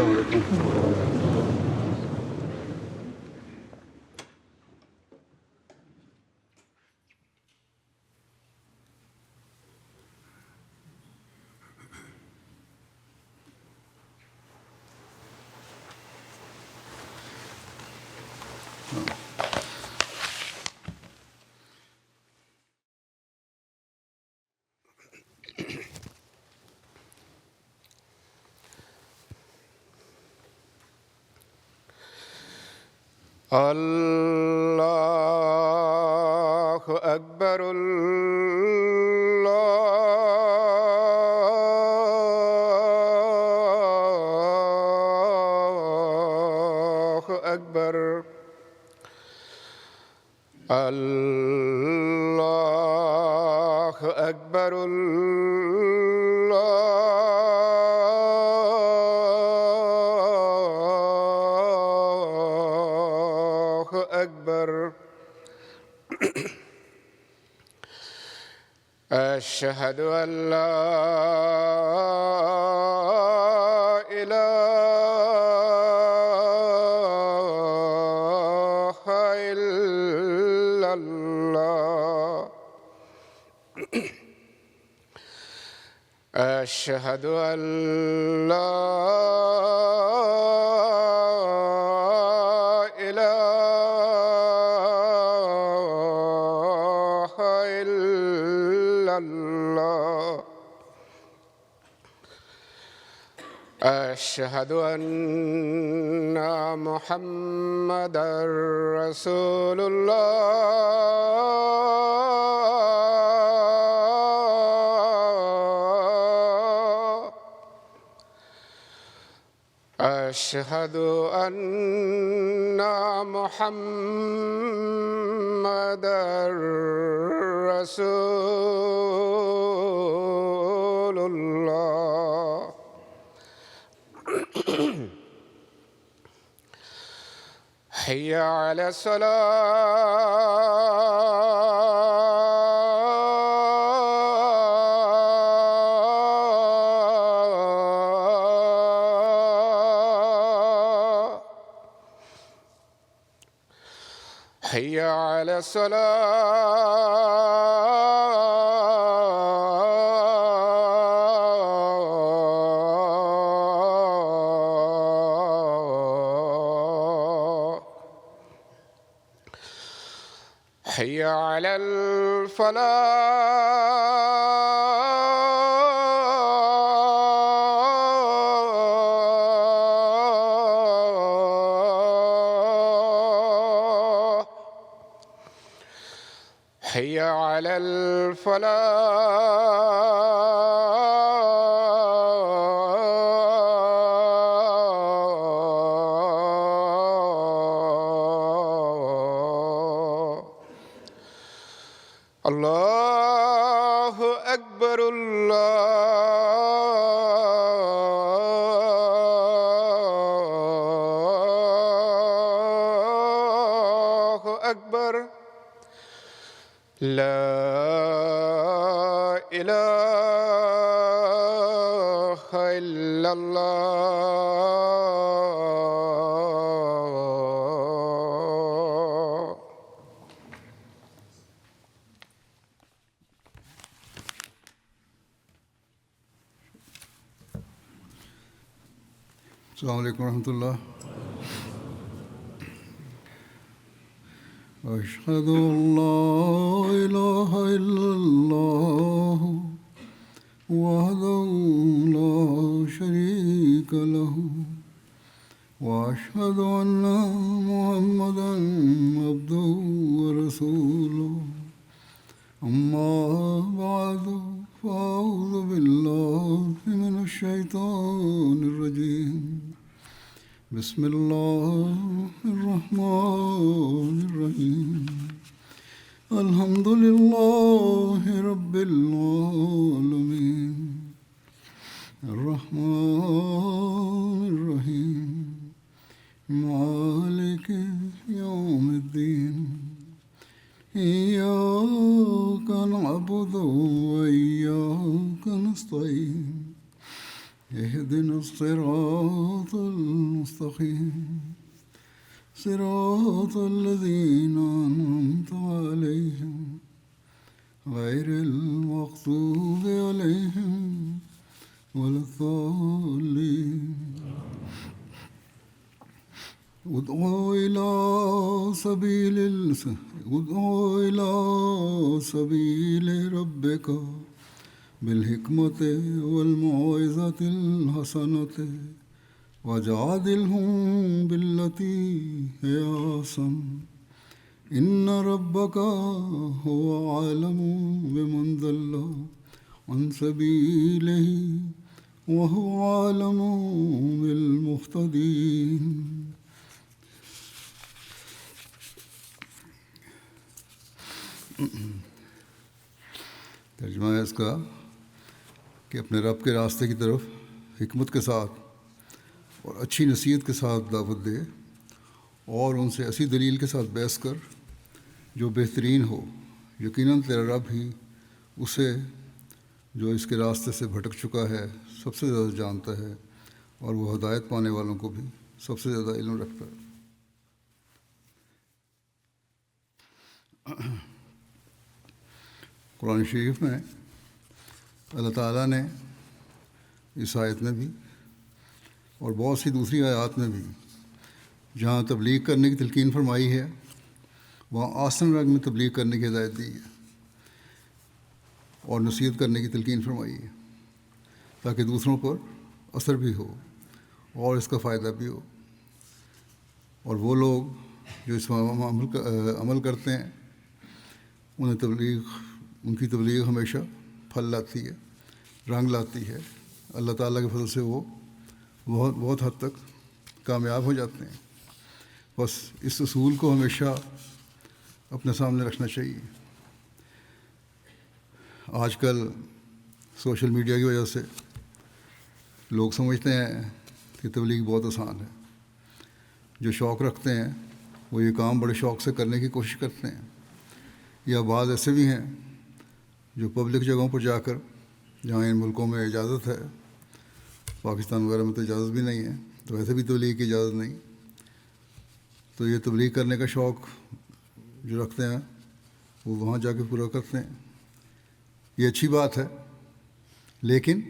السلام علیکم. اللہ اکبر. اللہ اکبر. اللہ اکبر. اللہ اکبر. أشهد أن لا إله إلا الله. أشهد أن لا إله إلا الله. أشهد أن محمدًا رسول الله. أشهد أن محمدًا رسول الله. حي على الصلاة. حي على الصلاة. حي على الفلاح. حي على الفلاح. الله أكبر. الله أكبر. لا إله إلا الله. السلام علیکم ورحمۃ اللہ. أشهد أن لا إله إلا الله وحده لا شريك له وأشهد أن محمدًا عبده ورسوله. أما بعد فأعوذ بالله من الشيطان الرجيم. بسم الله الرحمن الرحيم. الحمد لله رب العالمين. الرحمن الرحيم. مالك يوم الدين. إياك نعبد وإياك نستعين. اهدنا الصراط المستقيم صراط الذين أنعمت عليهم غير المغضوب عليهم ولا الضالين. ادعوا إلى سبيل ربك بالحكمة والموعظة الحسنة وجادلهم بالتي هي أحسن إن ربك هو أعلم بمن ضل عن سبيله وهو أعلم بالمهتدين. ترجمہ ہے اس کا کہ اپنے رب کے راستے کی طرف حکمت کے ساتھ اور اچھی نصیحت کے ساتھ دعوت دے اور ان سے ایسی دلیل کے ساتھ بحث کر جو بہترین ہو. یقیناً تیرا رب ہی اسے جو اس کے راستے سے بھٹک چکا ہے سب سے زیادہ جانتا ہے اور وہ ہدایت پانے والوں کو بھی سب سے زیادہ علم رکھتا ہے. قرآن شریف میں اللہ تعالیٰ نے اس آیت میں بھی اور بہت سی دوسری آیات میں بھی جہاں تبلیغ کرنے کی تلقین فرمائی ہے وہاں آسن رنگ میں تبلیغ کرنے کی ہدایت دی ہے اور نصیحت کرنے کی تلقین فرمائی ہے تاکہ دوسروں پر اثر بھی ہو اور اس کا فائدہ بھی ہو. اور وہ لوگ جو اس پر عمل کرتے ہیں ان کی تبلیغ ہمیشہ پھل لاتی ہے، رنگ لاتی ہے. اللہ تعالیٰ کے فضل سے وہ بہت حد تک کامیاب ہو جاتے ہیں. بس اس اصول کو ہمیشہ اپنے سامنے رکھنا چاہیے. آج کل سوشل میڈیا کی وجہ سے لوگ سمجھتے ہیں کہ تبلیغ بہت آسان ہے. جو شوق رکھتے ہیں وہ یہ کام بڑے شوق سے کرنے کی کوشش کرتے ہیں. یا بعض ایسے بھی ہیں جو پبلک جگہوں پر جا کر، جہاں ان ملکوں میں اجازت ہے، پاکستان وغیرہ میں تو اجازت بھی نہیں ہے، تو ویسے بھی تبلیغ کی اجازت نہیں، تو یہ تبلیغ کرنے کا شوق جو رکھتے ہیں وہ وہاں جا کے پورا کرتے ہیں. یہ اچھی بات ہے، لیکن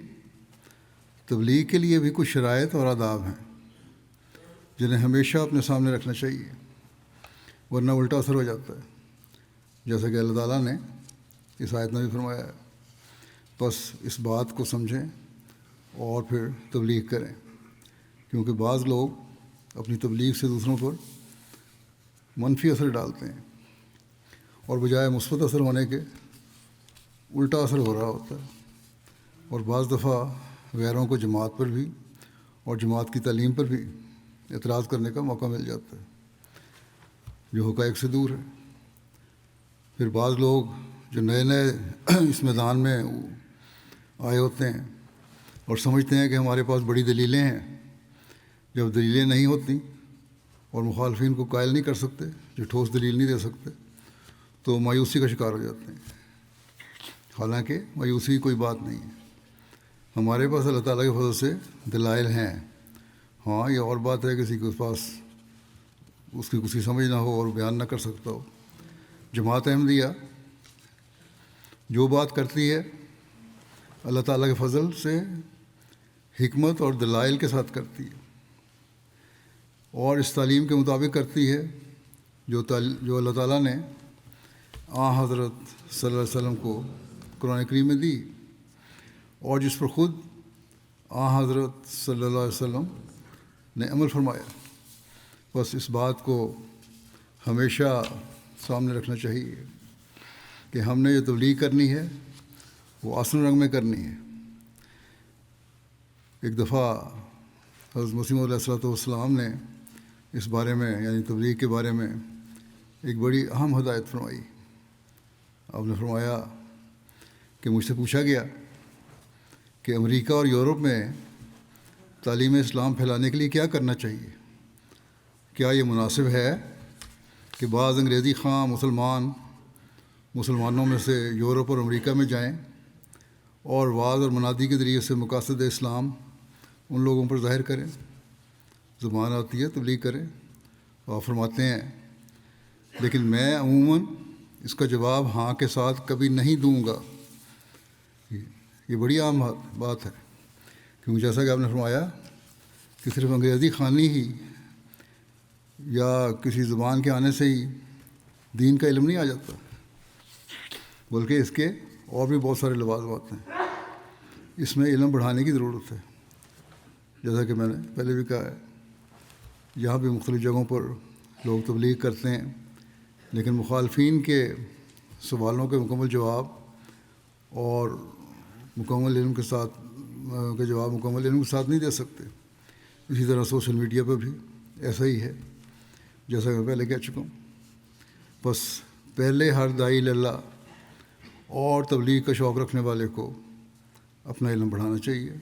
تبلیغ کے لیے بھی کچھ شرائط اور آداب ہیں جنہیں ہمیشہ اپنے سامنے رکھنا چاہیے، ورنہ الٹا اثر ہو جاتا ہے، جیسا کہ اللہ تعالیٰ نے اس آیت میں بھی فرمایا ہے. بس اس بات کو سمجھیں اور پھر تبلیغ کریں، کیونکہ بعض لوگ اپنی تبلیغ سے دوسروں پر منفی اثر ڈالتے ہیں اور بجائے مثبت اثر ہونے کے الٹا اثر ہو رہا ہوتا ہے. اور بعض دفعہ غیروں کو جماعت پر بھی اور جماعت کی تعلیم پر بھی اعتراض کرنے کا موقع مل جاتا ہے جو حقائق سے دور ہے. پھر بعض لوگ جو نئے اس میدان میں آئے ہوتے ہیں اور سمجھتے ہیں کہ ہمارے پاس بڑی دلیلیں ہیں. جب دلیلیں نہیں ہوتی اور مخالفین کو قائل نہیں کر سکتے، جو ٹھوس دلیل نہیں دے سکتے، تو مایوسی کا شکار ہو جاتے ہیں. حالانکہ مایوسی کوئی بات نہیں ہے. ہمارے پاس اللہ تعالیٰ کے فضل سے دلائل ہیں. ہاں، یہ اور بات ہے کسی کے پاس اس کی کسی سمجھ نہ ہو اور بیان نہ کر سکتا ہو. جماعت احمدیہ جو بات کرتی ہے اللہ تعالیٰ کے فضل سے حکمت اور دلائل کے ساتھ کرتی ہے اور اس تعلیم کے مطابق کرتی ہے جو اللہ تعالیٰ نے حضرت صلی اللہ علیہ وسلم کو قرآن کریم میں دی اور جس پر خود حضرت صلی اللہ علیہ وسلم نے عمل فرمایا. بس اس بات کو ہمیشہ سامنے رکھنا چاہیے کہ ہم نے جو تبلیغ کرنی ہے وہ آسن رنگ میں کرنی ہے. ایک دفعہ حضرت مسیح علیہ السلام نے اس بارے میں، یعنی تبلیغ کے بارے میں ایک بڑی اہم ہدایت فرمائی. آپ نے فرمایا کہ مجھ سے پوچھا گیا کہ امریکہ اور یورپ میں تعلیم اسلام پھیلانے کے لیے کیا کرنا چاہیے. کیا یہ مناسب ہے کہ بعض انگریزی خواہ مسلمانوں میں سے یورپ اور امریکہ میں جائیں اور وعظ اور منادی کے ذریعے سے مقاصد اسلام ان لوگوں پر ظاہر کریں، زبان آتی ہے تبلیغ کریں. اور فرماتے ہیں لیکن میں عموماً اس کا جواب ہاں کے ساتھ کبھی نہیں دوں گا. یہ بڑی عام بات ہے، کیونکہ جیسا کہ آپ نے فرمایا کہ صرف انگریزی خوانی ہی یا کسی زبان کے آنے سے ہی دین کا علم نہیں آ جاتا، بلکہ اس کے اور بھی بہت سارے لوازمات ہیں. اس میں علم بڑھانے کی ضرورت ہے. جیسا کہ میں نے پہلے بھی کہا ہے، یہاں بھی مختلف جگہوں پر لوگ تبلیغ کرتے ہیں، لیکن مخالفین کے سوالوں کے مکمل جواب اور مکمل علم کے ساتھ نہیں دے سکتے. اسی طرح سوشل میڈیا پہ بھی ایسا ہی ہے، جیسا کہ میں پہلے کہہ چکا ہوں. بس پہلے ہر داعی اللہ اور تبلیغ کا شوق رکھنے والے کو اپنا علم بڑھانا چاہیے،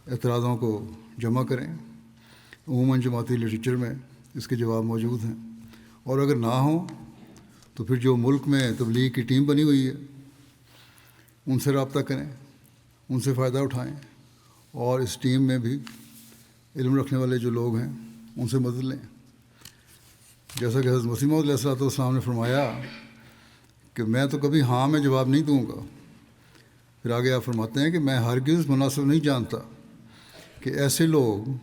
اعتراضوں کو جمع کریں. عموماً جماعتی لٹریچر میں اس کے جواب موجود ہیں، اور اگر نہ ہوں تو پھر جو ملک میں تبلیغ کی ٹیم بنی ہوئی ہے ان سے رابطہ کریں، ان سے فائدہ اٹھائیں، اور اس ٹیم میں بھی علم رکھنے والے جو لوگ ہیں ان سے مدد لیں. جیسا کہ حضرت مسیح موعود علیہ السلام نے فرمایا کہ میں تو کبھی ہاں میں جواب نہیں دوں گا. پھر آگے آپ فرماتے ہیں کہ میں ہرگز مناسب نہیں جانتا کہ ایسے لوگ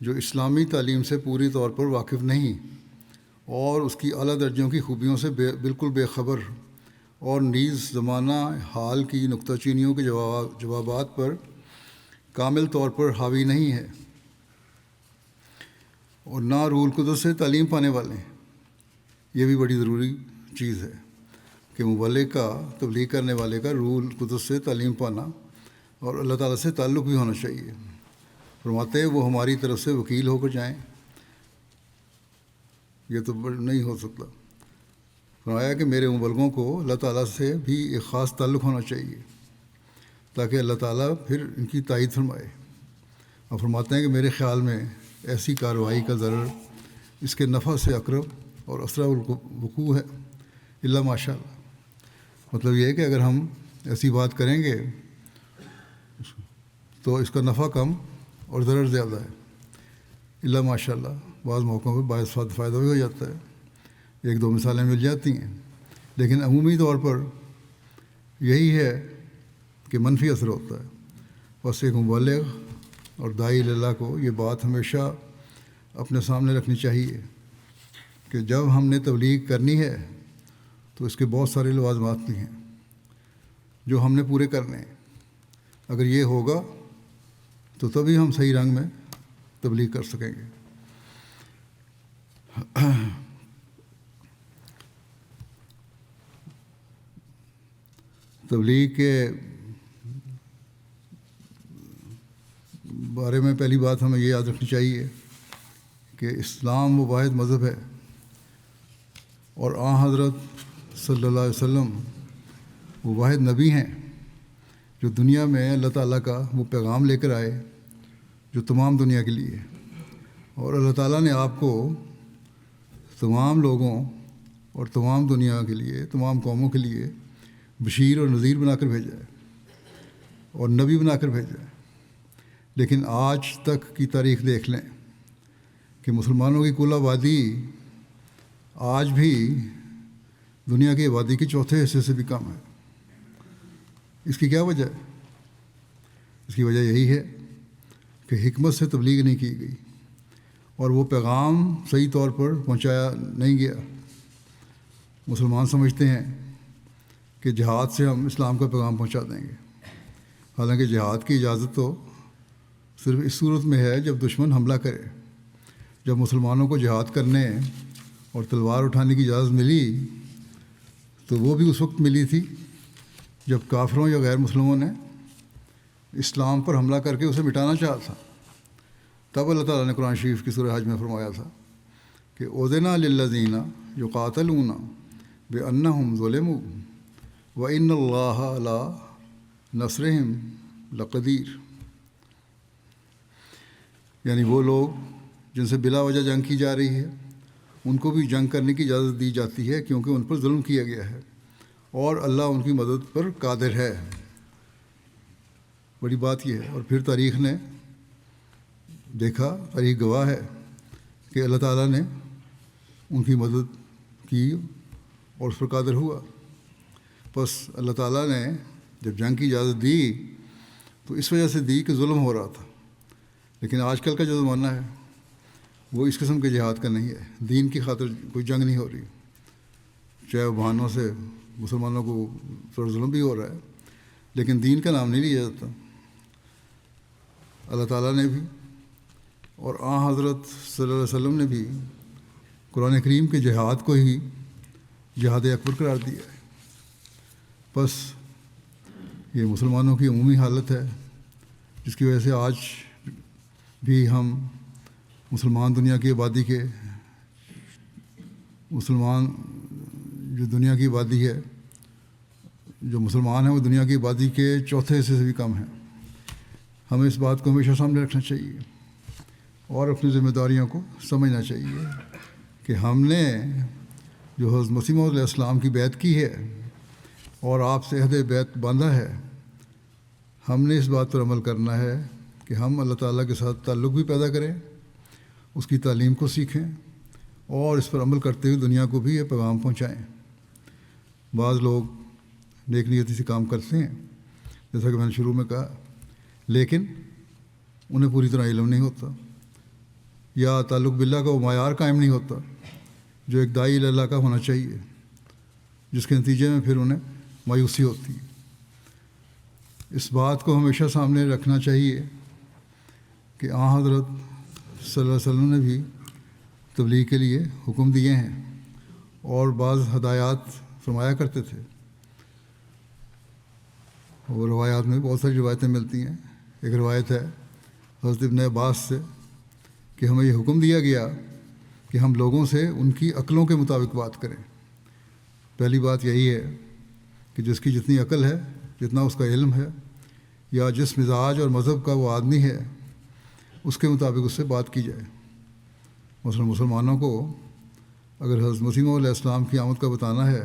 جو اسلامی تعلیم سے پوری طور پر واقف نہیں اور اس کی اعلیٰ درجوں کی خوبیوں سے بالکل بے خبر، اور نیز زمانہ حال کی نکتہ چینیوں کے جوابات پر کامل طور پر حاوی نہیں ہے، اور نہ روح القدس سے تعلیم پانے والے ہیں. یہ بھی بڑی ضروری چیز ہے کہ مبلغ کا، تبلیغ کرنے والے کا روح القدس سے تعلیم پانا اور اللہ تعالیٰ سے تعلق بھی ہونا چاہیے. فرماتے ہیں وہ ہماری طرف سے وکیل ہو کر جائیں. یہ تو نہیں ہو سکتا. فرمایا کہ میرے مبلغوں کو اللہ تعالیٰ سے بھی ایک خاص تعلق ہونا چاہیے تاکہ اللہ تعالیٰ پھر ان کی تائید فرمائے. اور فرماتے ہیں کہ میرے خیال میں ایسی کارروائی کا ضرر اس کے نفع سے اقرب اور اسرع الوقوع ہے الا ماشاء اللہ. مطلب یہ ہے کہ اگر ہم ایسی بات کریں گے تو اس کا نفع کم اور ضرر زیادہ ہے الا ماشاء اللہ. بعض موقعوں پہ باعث فائدہ بھی ہو جاتا ہے، ایک دو مثالیں مل جاتی ہیں، لیکن عمومی طور پر یہی ہے کہ منفی اثر ہوتا ہے. بس ایک مبلغ اور داعی اللہ کو یہ بات ہمیشہ اپنے سامنے رکھنی چاہیے کہ جب ہم نے تبلیغ کرنی ہے تو اس کے بہت سارے لوازمات بھی ہیں جو ہم نے پورے کرنے ہیں. اگر یہ ہوگا تو تبھی ہم صحیح رنگ میں تبلیغ کر سکیں گے. تبلیغ کے بارے میں پہلی بات ہمیں یہ یاد رکھنی چاہیے کہ اسلام وہ واحد مذہب ہے، اور حضرت صلی اللہ علیہ وسلم وہ واحد نبی ہیں جو دنیا میں اللہ تعالیٰ کا وہ پیغام لے کر آئے جو تمام دنیا کے لیے. اور اللہ تعالیٰ نے آپ کو تمام لوگوں اور تمام دنیا کے لیے، تمام قوموں کے لیے بشیر اور نذیر بنا کر بھیجا ہے اور نبی بنا کر بھیجا ہے. لیکن آج تک کی تاریخ دیکھ لیں کہ مسلمانوں کی کل آبادی آج بھی دنیا کی آبادی کے چوتھے حصے سے بھی کم ہے. اس کی کیا وجہ ہے؟ اس کی وجہ یہی ہے کہ حکمت سے تبلیغ نہیں کی گئی اور وہ پیغام صحیح طور پر پہنچایا نہیں گیا. مسلمان سمجھتے ہیں کہ جہاد سے ہم اسلام کا پیغام پہنچا دیں گے، حالانکہ جہاد کی اجازت تو صرف اس صورت میں ہے جب دشمن حملہ کرے. جب مسلمانوں کو جہاد کرنے اور تلوار اٹھانے کی اجازت ملی تو وہ بھی اس وقت ملی تھی جب کافروں یا غیر مسلموں نے اسلام پر حملہ کر کے اسے مٹانا چاہا تھا. تب اللہ تعالیٰ نے قرآن شریف کی سورہ حج میں فرمایا تھا کہ اُذِنَ لِلَّذِينَ يُقَاتَلُونَ بِأَنَّهُمْ ظُلِمُوا وَإِنَّ اللَّهَ عَلَىٰ نَصْرِهِمْ لَقَدِيرٌ. یعنی وہ لوگ جن سے بلا وجہ جنگ کی جا رہی ہے ان کو بھی جنگ کرنے کی اجازت دی جاتی ہے کیونکہ ان پر ظلم کیا گیا ہے، اور اللہ ان کی مدد پر قادر ہے. بڑی بات یہ ہے. اور پھر تاریخ نے دیکھا، تاریخ گواہ ہے کہ اللہ تعالیٰ نے ان کی مدد کی اور اس پر قادر ہوا۔ بس اللہ تعالیٰ نے جب جنگ کی اجازت دی تو اس وجہ سے دی کہ ظلم ہو رہا تھا، لیکن آج کل کا جو زمانہ ہے وہ اس قسم کے جہاد کا نہیں ہے۔ دین کی خاطر کوئی جنگ نہیں ہو رہی، چاہے وہ بہانوں سے مسلمانوں کو پر ظلم بھی ہو رہا ہے، لیکن دین کا نام نہیں لیا جاتا۔ اللہ تعالیٰ نے بھی اور حضرت صلی اللہ علیہ وسلم نے بھی قرآن کریم کے جہاد کو ہی جہاد اکبر قرار دیا ہے۔ بس یہ مسلمانوں کی عمومی حالت ہے، جس کی وجہ سے آج بھی ہم مسلمان دنیا کی آبادی کے مسلمان جو دنیا کی آبادی ہے، جو مسلمان ہیں وہ دنیا کی آبادی کے چوتھے حصے سے بھی کم ہیں۔ ہمیں اس بات کو ہمیشہ سامنے رکھنا چاہیے اور اپنی ذمہ داریوں کو سمجھنا چاہیے کہ ہم نے جو حضرت مسیح موعود علیہ السلام کی بیعت کی ہے اور آپ سے عہد بیعت باندھا ہے، ہم نے اس بات پر عمل کرنا ہے کہ ہم اللہ تعالیٰ کے ساتھ تعلق بھی پیدا کریں، اس کی تعلیم کو سیکھیں اور اس پر عمل کرتے ہوئے دنیا کو بھی یہ پیغام پہنچائیں۔ بعض لوگ نیک نیتی سے کام کرتے ہیں، جیسا کہ میں نے شروع میں کہا، لیکن انہیں پوری طرح علم نہیں ہوتا، یا تعلق باللہ کا وہ معیار قائم نہیں ہوتا جو ایک داعی اللہ کا ہونا چاہیے، جس کے نتیجے میں پھر انہیں مایوسی ہوتی ہے۔ اس بات کو ہمیشہ سامنے رکھنا چاہیے کہ حضرت صلی اللہ علیہ وسلم نے بھی تبلیغ کے لیے حکم دیے ہیں اور بعض ہدایات فرمایا کرتے تھے، اور روایات میں بہت ساری روایتیں ملتی ہیں۔ ایک روایت ہے حضرت ابن عباس سے کہ ہمیں یہ حکم دیا گیا کہ ہم لوگوں سے ان کی عقلوں کے مطابق بات کریں۔ پہلی بات یہی ہے کہ جس کی جتنی عقل ہے، جتنا اس کا علم ہے، یا جس مزاج اور مذہب کا وہ آدمی ہے، اس کے مطابق اس سے بات کی جائے۔ مثلا مسلمانوں کو اگر حضرت مسیح موعود علیہ السلام کی آمد کا بتانا ہے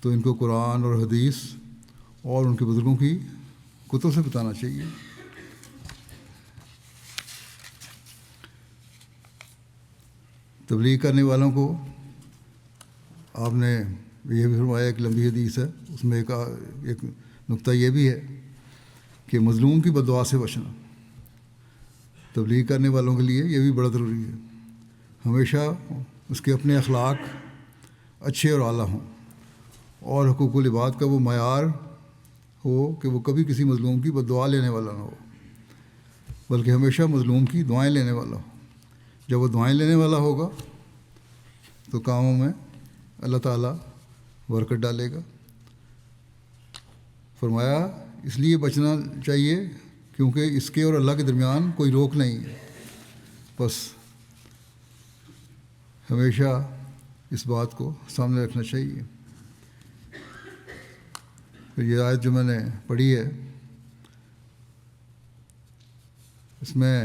تو ان کو قرآن اور حدیث اور ان کے بزرگوں کی کتب سے بتانا چاہیے۔ تبلیغ کرنے والوں کو آپ نے یہ بھی فرمایا، ایک لمبی حدیث ہے، اس میں ایک نقطہ یہ بھی ہے کہ مظلوم کی بد دعا سے بچنا تبلیغ کرنے والوں کے لیے یہ بھی بڑا ضروری ہے۔ ہمیشہ اس کے اپنے اخلاق اچھے اور اعلیٰ ہوں، اور حقوق العباد کا وہ معیار ہو کہ وہ کبھی کسی مظلوم کی بد دعا لینے والا نہ ہو، بلکہ ہمیشہ مظلوم کی دعائیں لینے والا ہو۔ جب وہ دعائیں لینے والا ہوگا تو کاموں میں اللہ تعالیٰ برکت ڈالے گا۔ فرمایا اس لیے بچنا چاہیے کیونکہ اس کے اور اللہ کے درمیان کوئی روک نہیں ہے۔ بس ہمیشہ اس بات کو سامنے رکھنا چاہیے۔ تو یہ آیت جو میں نے پڑھی ہے، اس میں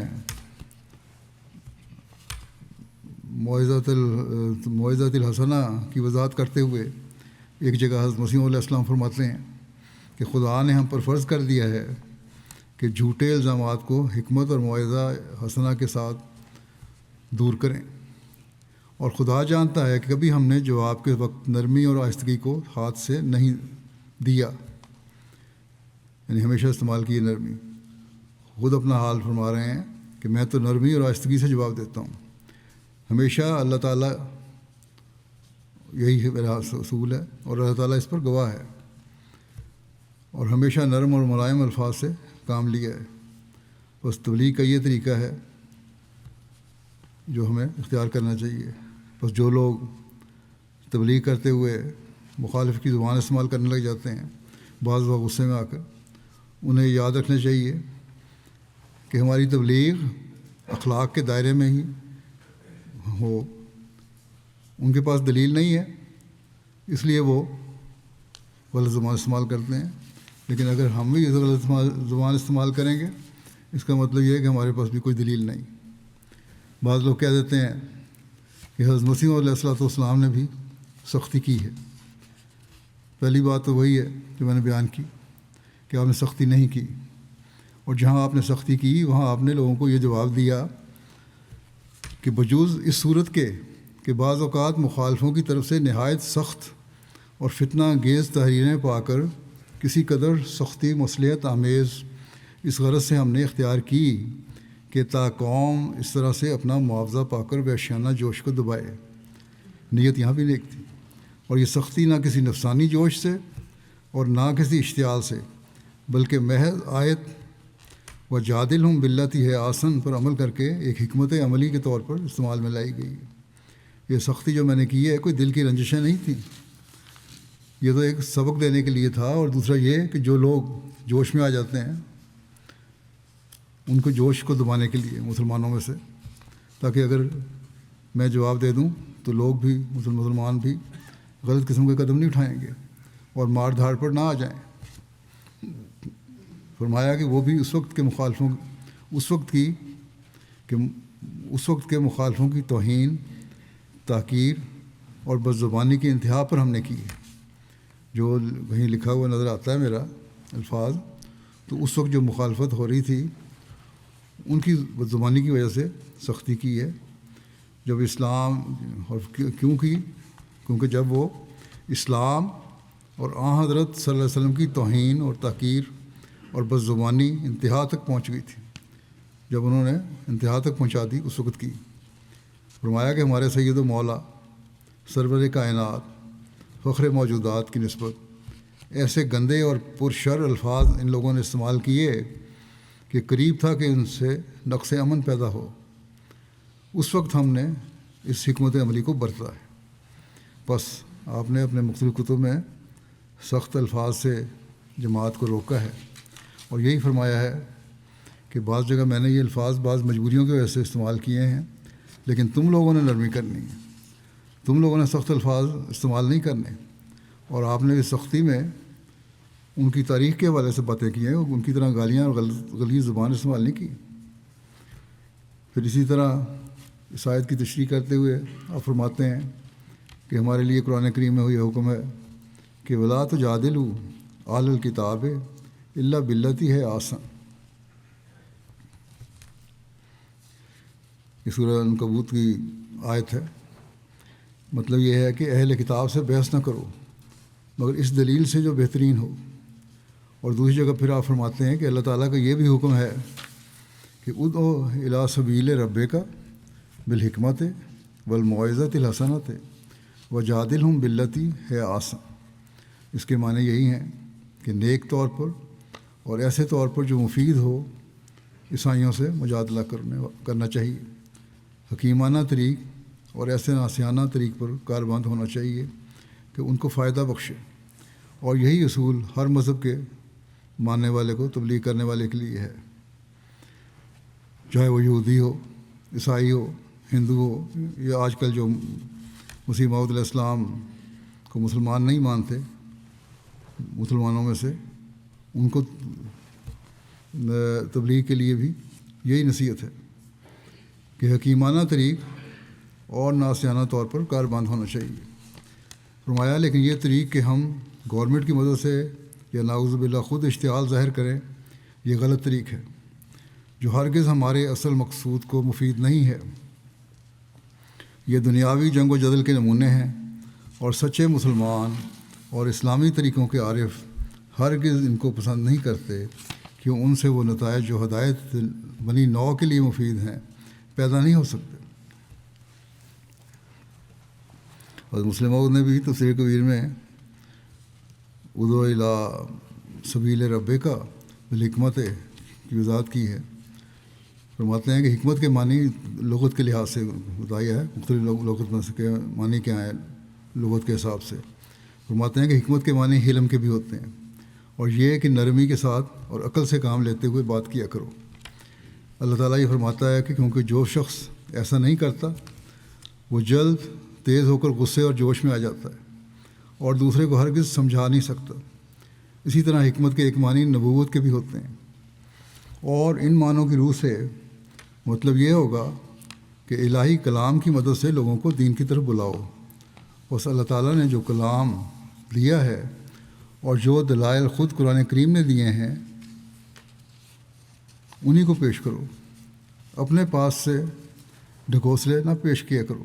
موعظۃ الحسنہ کی وضاحت کرتے ہوئے ایک جگہ حضرت مسیح علیہ السلام فرماتے ہیں کہ خدا نے ہم پر فرض کر دیا ہے کہ جھوٹے الزامات کو حکمت اور موعظہ حسنہ کے ساتھ دور کریں، اور خدا جانتا ہے کہ کبھی ہم نے جواب کے وقت نرمی اور آہستگی کو ہاتھ سے نہیں دیا، یعنی ہمیشہ استعمال کی نرمی۔ خود اپنا حال فرما رہے ہیں کہ میں تو نرمی اور آہستگی سے جواب دیتا ہوں۔ ہمیشہ اللہ تعالیٰ، یہی میرا اصول ہے اور اللہ تعالیٰ اس پر گواہ ہے، اور ہمیشہ نرم اور ملائم الفاظ سے کام لیا ہے۔ بس تبلیغ کا یہ طریقہ ہے جو ہمیں اختیار کرنا چاہیے۔ بس جو لوگ تبلیغ کرتے ہوئے مخالف کی زبان استعمال کرنے لگ جاتے ہیں، بعض وقت غصے میں آ کر، انہیں یاد رکھنا چاہیے کہ ہماری تبلیغ اخلاق کے دائرے میں ہی ہو۔ ان کے پاس دلیل نہیں ہے، اس لیے وہ غلط زبان استعمال کرتے ہیں، لیکن اگر ہم بھی غلط زبان استعمال کریں گے، اس کا مطلب یہ ہے کہ ہمارے پاس بھی کوئی دلیل نہیں۔ بعض لوگ کہہ دیتے ہیں کہ حضرت مسیح علیہ السلام نے بھی سختی کی ہے۔ پہلی بات تو وہی ہے جو میں نے بیان کی کہ آپ نے سختی نہیں کی، اور جہاں آپ نے سختی کی وہاں آپ نے لوگوں کو یہ جواب دیا کہ بجوز اس صورت کے کہ بعض اوقات مخالفوں کی طرف سے نہایت سخت اور فتنہ انگیز تحریریں پا کر کسی قدر سختی مصلحت آمیز اس غرض سے ہم نے اختیار کی کہ تا قوم اس طرح سے اپنا معاوضہ پا کر وحشیانہ جوش کو دبائے. نیت یہاں بھی نیک تھی، اور یہ سختی نہ کسی نفسانی جوش سے اور نہ کسی اشتعال سے، بلکہ محض آیت و جادلہم باللتی ہے آسن پر عمل کر کے ایک حکمت عملی کے طور پر استعمال میں لائی گئی. یہ سختی جو میں نے کی ہے کوئی دل کی رنجشیں نہیں تھیں، یہ تو ایک سبق دینے کے لیے تھا. اور دوسرا یہ کہ جو لوگ جوش میں آ جاتے ہیں ان کو جوش کو دبانے کے لیے مسلمانوں میں سے، تاکہ اگر میں جواب دے دوں تو لوگ بھی مسلمان بھی غلط قسم کے قدم نہیں اٹھائیں گے اور مار دھاڑ پر نہ آ جائیں. فرمایا کہ وہ بھی اس وقت کے مخالفوں کی توہین تحقیر اور بد زبانی کی انتہا پر ہم نے کی. جو کہیں لکھا ہوا نظر آتا ہے میرا الفاظ، تو اس وقت جو مخالفت ہو رہی تھی ان کی بد زبانی کی وجہ سے سختی کی ہے. جب اسلام اور کیونکہ جب وہ اسلام اور حضرت صلی اللہ علیہ وسلم کی توہین اور تحقیر اور بد زبانی انتہا تک پہنچ گئی تھی، جب انہوں نے انتہا تک پہنچا دی اس وقت کی. فرمایا کہ ہمارے سید و مولا سرور کائنات فخر موجودات کی نسبت ایسے گندے اور پرشر الفاظ ان لوگوں نے استعمال کیے کہ قریب تھا کہ ان سے نقص امن پیدا ہو. اس وقت ہم نے اس حکمت عملی کو برتا ہے. بس آپ نے اپنے مختلف کتب میں سخت الفاظ سے جماعت کو روکا ہے، اور یہی فرمایا ہے کہ بعض جگہ میں نے یہ الفاظ بعض مجبوریوں کی وجہ سے استعمال کیے ہیں، لیکن تم لوگوں نے نرمی کرنی ہے، تم لوگوں نے سخت الفاظ استعمال نہیں کرنے. اور آپ نے اس سختی میں ان کی تاریخ کے حوالے سے باتیں کی ہیں، ان کی طرح گالیاں اور غلیظ زبان استعمال نہیں کی. پھر اسی طرح اس آیت کی تشریح کرتے ہوئے آپ فرماتے ہیں کہ ہمارے لیے قرآن کریم میں یہ حکم ہے کہ ولا تجادلوا اہل الکتاب الا باللتی ہے آسن. یہ سورہ عنکبوت کی آیت ہے. مطلب یہ ہے کہ اہل کتاب سے بحث نہ کرو مگر اس دلیل سے جو بہترین ہو. اور دوسری جگہ پھر آپ فرماتے ہیں کہ اللہ تعالیٰ کا یہ بھی حکم ہے کہ ادعو الی سبیل ربک بالحکمت والموعظۃ الحسنۃ وجادلہم باللتی ہے آسن. اس کے معنی یہی ہیں کہ نیک طور پر اور ایسے طور پر جو مفید ہو عیسائیوں سے مجادلہ کرنا چاہیے، حکیمانہ طریق اور ایسے ناسیانہ طریق پر کاربند ہونا چاہیے کہ ان کو فائدہ بخشے. اور یہی اصول ہر مذہب کے ماننے والے کو تبلیغ کرنے والے کے لیے ہے، چاہے وہ یہودی ہو، عیسائی ہو، ہندو ہو، یا آج کل جو مسیح موعود علیہ السلام کو مسلمان نہیں مانتے مسلمانوں میں سے، ان کو تبلیغ کے لیے بھی یہی نصیحت ہے کہ حکیمانہ طریق اور ناسیانہ طور پر کاربند ہونا چاہیے. فرمایا لیکن یہ طریق کہ ہم گورنمنٹ کی مدد سے یا نعوذ باللہ خود اشتعال ظاہر کریں، یہ غلط طریق ہے جو ہرگز ہمارے اصل مقصود کو مفید نہیں ہے. یہ دنیاوی جنگ و جدل کے نمونے ہیں، اور سچے مسلمان اور اسلامی طریقوں کے عارف ہرگز ان کو پسند نہیں کرتے، کیوں ان سے وہ نتائج جو ہدایت بنی نوع کے لیے مفید ہیں پیدا نہیں ہو سکتے. اور مسلم موعود نے بھی تفسیر کبیر میں ادعو الی سبیل ربک بالحکمت کی وضاحت کی ہے. فرماتے ہیں کہ حکمت کے معنی لغت کے لحاظ سے بتایا ہے، مختلف لغت میں سے کے معنی کیا ہیں لغت کے حساب سے. فرماتے ہیں کہ حکمت کے معنی حلم کے بھی ہوتے ہیں، اور یہ کہ نرمی کے ساتھ اور عقل سے کام لیتے ہوئے بات کیا کرو. اللہ تعالیٰ یہ فرماتا ہے کہ کیونکہ جو شخص ایسا نہیں کرتا وہ جلد تیز ہو کر غصے اور جوش میں آ جاتا ہے اور دوسرے کو ہرگز سمجھا نہیں سکتا. اسی طرح حکمت کے ایک معنی نبوت کے بھی ہوتے ہیں، اور ان معنوں کی روح سے مطلب یہ ہوگا کہ الہی کلام کی مدد سے لوگوں کو دین کی طرف بلاؤ. بس اللہ تعالیٰ نے جو کلام دیا ہے اور جو دلائل خود قرآن کریم نے دیے ہیں انہی کو پیش کرو، اپنے پاس سے ڈھکوسلے نہ پیش کیا کرو۔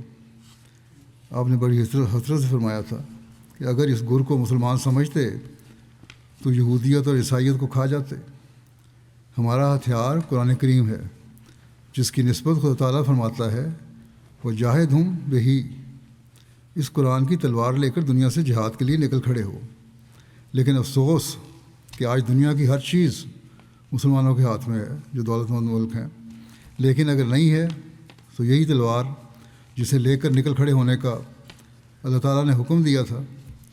آپ نے بڑی حسرت سے فرمایا تھا کہ اگر اس گر کو مسلمان سمجھتے تو یہودیت اور عیسائیت کو کھا جاتے۔ ہمارا ہتھیار قرآن کریم ہے، جس کی نسبت خدا تعالیٰ فرماتا ہے وجاہدہم بہی، اس قرآن کی تلوار لے کر دنیا سے جہاد کے لیے نکل کھڑے ہو۔ لیکن افسوس کہ آج دنیا کی ہر چیز مسلمانوں کے ہاتھ میں ہے جو دولت مند ملک ہیں، لیکن اگر نہیں ہے تو یہی تلوار جسے لے کر نکل کھڑے ہونے کا اللہ تعالیٰ نے حکم دیا تھا،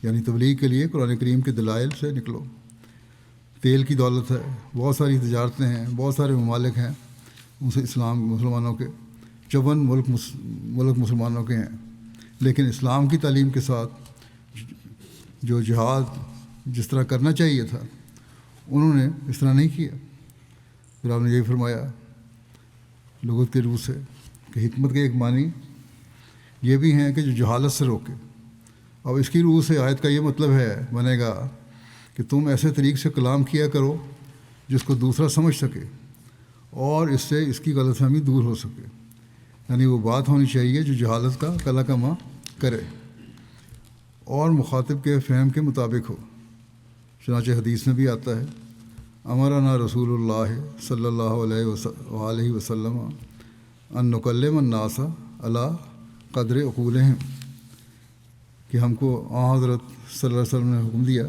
یعنی تبلیغ کے لیے قرآن کریم کے دلائل سے نکلو۔ تیل کی دولت ہے، بہت ساری تجارتیں ہیں، بہت سارے ممالک ہیں ان سے مسلمانوں کے 54 ملک مسلمانوں کے ہیں، لیکن اسلام کی تعلیم کے ساتھ جو جہاد جس طرح کرنا چاہیے تھا انہوں نے اس طرح نہیں کیا۔ پھر آپ نے یہی فرمایا لغت کے روح سے کہ حکمت کے ایک معنی یہ بھی ہیں کہ جو جہالت سے روکے۔ اب اس کی روح سے آیت کا یہ مطلب بنے گا کہ تم ایسے طریق سے کلام کیا کرو جس کو دوسرا سمجھ سکے اور اس سے اس کی غلط فہمی دور ہو سکے، یعنی وہ بات ہونی چاہیے جو جہالت کا کلا کما کرے اور مخاطب کے فہم کے مطابق ہو۔ چنانچہ حدیث میں بھی آتا ہے امرنا رسول اللہ صلی اللہ علیہ وسلم ان نکلم الناس علی قدر عقولہم، کہ ہم کو حضرت صلی اللہ علیہ وسلم نے حکم دیا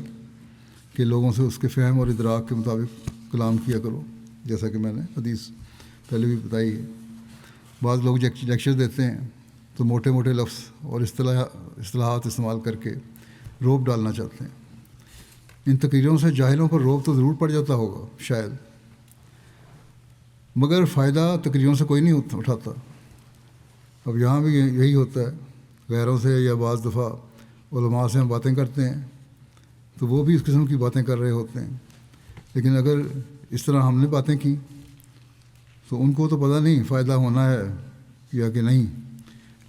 کہ لوگوں سے اس کے فہم اور ادراک کے مطابق کلام کیا کرو، جیسا کہ میں نے حدیث پہلے بھی بتائی ہے۔ بعض لوگ لیکچر دیتے ہیں تو موٹے موٹے لفظ اور اصطلاحات استعمال کر کے روب ڈالنا چاہتے ہیں۔ ان تقریروں سے جاہلوں پر روب تو ضرور پڑ جاتا ہوگا شاید، مگر فائدہ تقریروں سے کوئی نہیں اٹھاتا۔ اب یہاں بھی یہی ہوتا ہے، غیروں سے یا بعض دفعہ علماء سے ہم باتیں کرتے ہیں تو وہ بھی اس قسم کی باتیں کر رہے ہوتے ہیں، لیکن اگر اس طرح ہم نے باتیں کی تو ان کو تو پتہ نہیں فائدہ ہونا ہے یا کہ نہیں،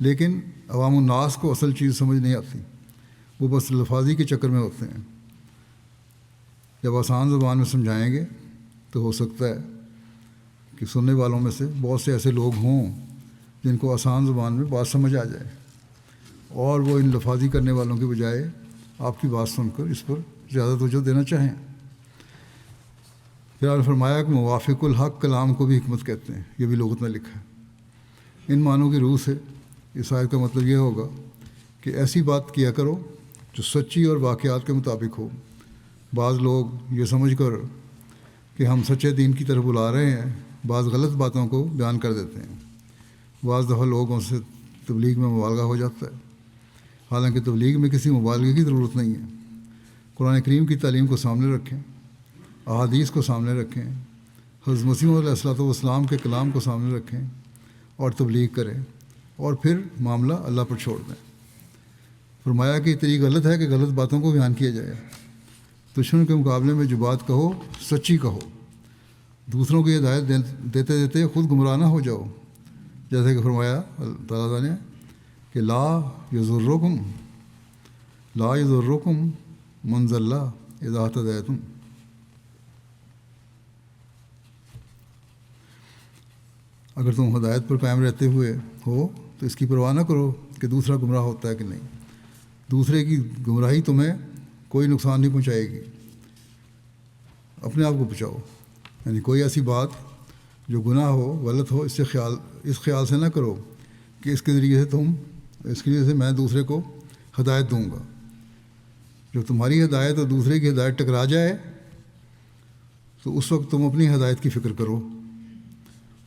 لیکن عوام الناس کو اصل چیز سمجھ نہیں آتی، وہ بس لفاظی کے چکر میں ہوتے ہیں۔ جب آسان زبان میں سمجھائیں گے تو ہو سکتا ہے کہ سننے والوں میں سے بہت سے ایسے لوگ ہوں جن کو آسان زبان میں بات سمجھ آ جائے اور وہ ان لفاظی کرنے والوں کے بجائے آپ کی بات سن کر اس پر زیادہ توجہ دینا چاہیں۔ پھر آپ نے فرمایا کہ موافق الحق کلام کو بھی حکمت کہتے ہیں، یہ بھی لغت میں لکھا ہے۔ ان معنوں کی روح سے اس آیت کا مطلب یہ ہوگا کہ ایسی بات کیا کرو جو سچی اور واقعات کے مطابق ہو۔ بعض لوگ یہ سمجھ کر کہ ہم سچے دین کی طرف بلا رہے ہیں بعض غلط باتوں کو بیان کر دیتے ہیں۔ بعض دفعہ لوگوں سے تبلیغ میں مبالغہ ہو جاتا ہے، حالانکہ تبلیغ میں کسی مبالغے کی ضرورت نہیں ہے۔ قرآن کریم کی تعلیم کو سامنے رکھیں، احادیث کو سامنے رکھیں، حضرت مسیح علیہ الصلوۃ والسلام کے کلام کو سامنے رکھیں اور تبلیغ کریں، اور پھر معاملہ اللہ پر چھوڑ دیں۔ فرمایا کہ یہ طریقہ غلط ہے کہ غلط باتوں کو بیان کیا جائے۔ دشمن کے مقابلے میں جو بات کہو سچی کہو، دوسروں کی ہدایت دیتے دیتے خود گمراہ نہ ہو جاؤ، جیسے کہ فرمایا اللہ تعالیٰ نے کہ لا یضرکم من ضل اذا اہتدیتم۔ اگر تم ہدایت پر قائم رہتے ہوئے ہو تو اس کی پرواہ نہ کرو کہ دوسرا گمراہ ہوتا ہے کہ نہیں، دوسرے کی گمراہی تمہیں کوئی نقصان نہیں پہنچائے گی، اپنے آپ کو بچاؤ۔ یعنی کوئی ایسی بات جو گناہ ہو، غلط ہو، اس خیال سے نہ کرو کہ اس کے ذریعے سے میں دوسرے کو ہدایت دوں گا۔ جب تمہاری ہدایت اور دوسرے کی ہدایت ٹکرا جائے تو اس وقت تم اپنی ہدایت کی فکر کرو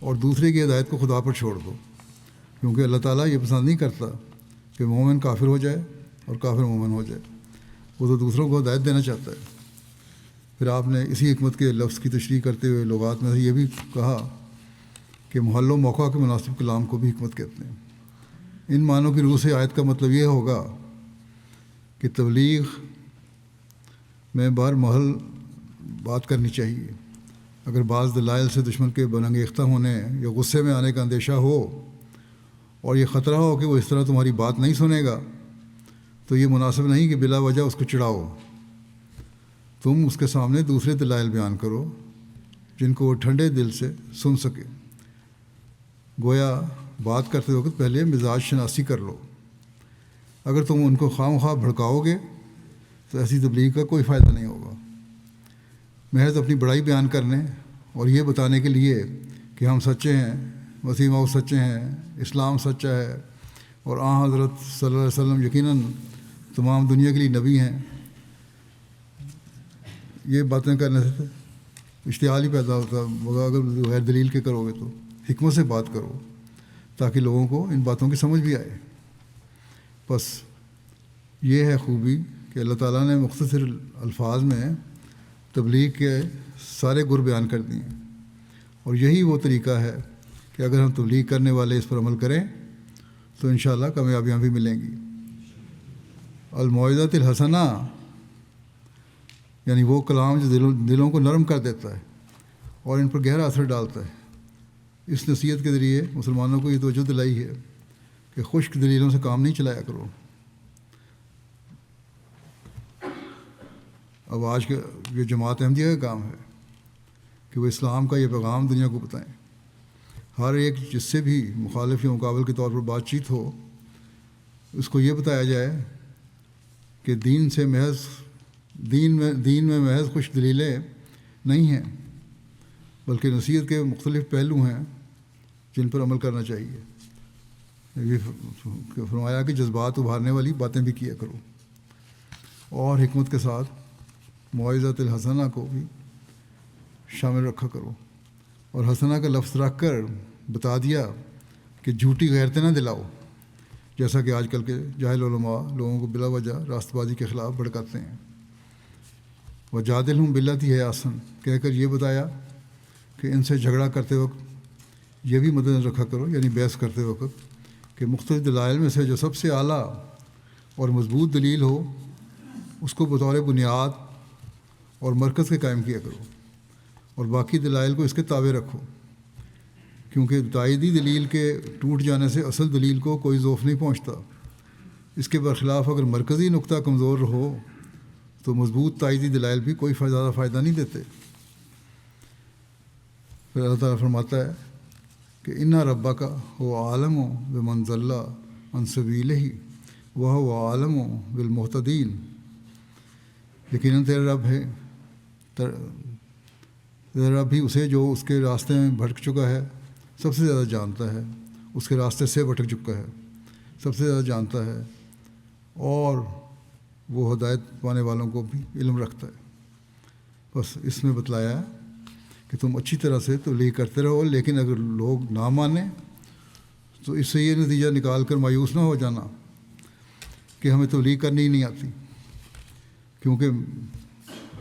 اور دوسرے کی ہدایت کو خدا پر چھوڑ دو، کیونکہ اللہ تعالیٰ یہ پسند نہیں کرتا کہ مومن کافر ہو جائے اور کافر مومن ہو جائے، وہ تو دوسروں کو ہدایت دینا چاہتا ہے۔ پھر آپ نے اسی حکمت کے لفظ کی تشریح کرتے ہوئے لغات میں سے یہ بھی کہا کہ محل و موقع کے مناسب کلام کو بھی حکمت کہتے ہیں۔ ان معنوں کی روح سے آیت کا مطلب یہ ہوگا کہ تبلیغ میں بہر محل بات کرنی چاہیے۔ اگر بعض دلائل سے دشمن کے برانگیختہ ہونے یا غصے میں آنے کا اندیشہ ہو اور یہ خطرہ ہو کہ وہ اس طرح تمہاری بات نہیں سنے گا، تو یہ مناسب نہیں کہ بلا وجہ اس کو چڑھاؤ۔ تم اس کے سامنے دوسرے دلائل بیان کرو جن کو وہ ٹھنڈے دل سے سن سکے۔ گویا بات کرتے وقت پہلے مزاج شناسی کر لو۔ اگر تم ان کو خواہ مخواہ بھڑکاؤ گے تو ایسی تبلیغ کا کوئی فائدہ نہیں ہوگا۔ محض اپنی بڑائی بیان کرنے اور یہ بتانے کے لیے کہ ہم سچے ہیں، مسیح موعود سچے ہیں، اسلام سچا ہے اور حضرت صلی اللہ علیہ وسلم یقیناً تمام دنیا کے لیے نبی ہیں، یہ باتیں کرنے سے اشتعال ہی پیدا ہوتا ہے۔ مگر اگر غیر دلیل کے کرو گے تو حکمت سے بات کرو تاکہ لوگوں کو ان باتوں کی سمجھ بھی آئے۔ بس یہ ہے خوبی کہ اللہ تعالیٰ نے مختصر الفاظ میں تبلیغ کے سارے گر بیان کر دیے ہیں، اور یہی وہ طریقہ ہے کہ اگر ہم تبلیغ کرنے والے اس پر عمل کریں تو انشاءاللہ کامیابیاں بھی ملیں گی۔ الموعظۃ الحسنہ یعنی وہ کلام جو دلوں کو نرم کر دیتا ہے اور ان پر گہرا اثر ڈالتا ہے۔ اس نصیحت کے ذریعے مسلمانوں کو یہ توجہ دلائی ہے کہ خشک دلیلوں سے کام نہیں چلایا کرو۔ اب آج کا یہ جماعت احمدیہ کا کام ہے کہ وہ اسلام کا یہ پیغام دنیا کو بتائیں۔ ہر ایک جس سے بھی مخالف یا مقابل کے طور پر بات چیت ہو، اس کو یہ بتایا جائے کہ دین میں محض خوش دلیلیں نہیں ہیں، بلکہ نصیحت کے مختلف پہلو ہیں جن پر عمل کرنا چاہیے۔ یہ فرمایا کہ جذبات ابھارنے والی باتیں بھی کیا کرو، اور حکمت کے ساتھ موعظۃ الحسنہ کو بھی شامل رکھا کرو۔ اور حسنہ کا لفظ رکھ کر بتا دیا کہ جھوٹی غیرتیں نہ دلاؤ، جیسا کہ آج کل کے جاہل علماء لوگوں کو بلا وجہ راست بازی کے خلاف بھڑکاتے ہیں۔ وجادلہم باللتی ہی احسن کہہ کر یہ بتایا کہ ان سے جھگڑا کرتے وقت یہ بھی مد نظر رکھا کرو، یعنی بحث کرتے وقت، کہ مختلف دلائل میں سے جو سب سے اعلیٰ اور مضبوط دلیل ہو اس کو بطور بنیاد اور مرکز کے قائم کیا کرو، اور باقی دلائل کو اس کے تابع رکھو، کیونکہ تائیدی دلیل کے ٹوٹ جانے سے اصل دلیل کو کوئی ذوف نہیں پہنچتا۔ اس کے برخلاف اگر مرکزی نقطہ کمزور ہو تو مضبوط تائیدی دلائل بھی کوئی زیادہ فائدہ نہیں دیتے۔ پھر اللہ تعالیٰ فرماتا ہے کہ اِنَّ رَبَّکَ هُوَ أَعْلَمُ بِمَنْ ضَلَّ عَنْ سَبِیلِهِ وَهُوَ أَعْلَمُ بِالْمُهْتَدِينَ، یقیناً تیرا رب بھی اسے جو اس کے راستے میں بھٹک چکا ہے سب سے زیادہ جانتا ہے، اس کے راستے سے بھٹک چکا ہے سب سے زیادہ جانتا ہے، اور وہ ہدایت پانے والوں کو بھی علم رکھتا ہے۔ بس اس میں بتلایا ہے کہ تم اچھی طرح سے تبلیغ کرتے رہو، لیکن اگر لوگ نہ مانیں تو اس سے یہ نتیجہ نکال کر مایوس نہ ہو جانا کہ ہمیں تبلیغ کرنی ہی نہیں آتی، کیونکہ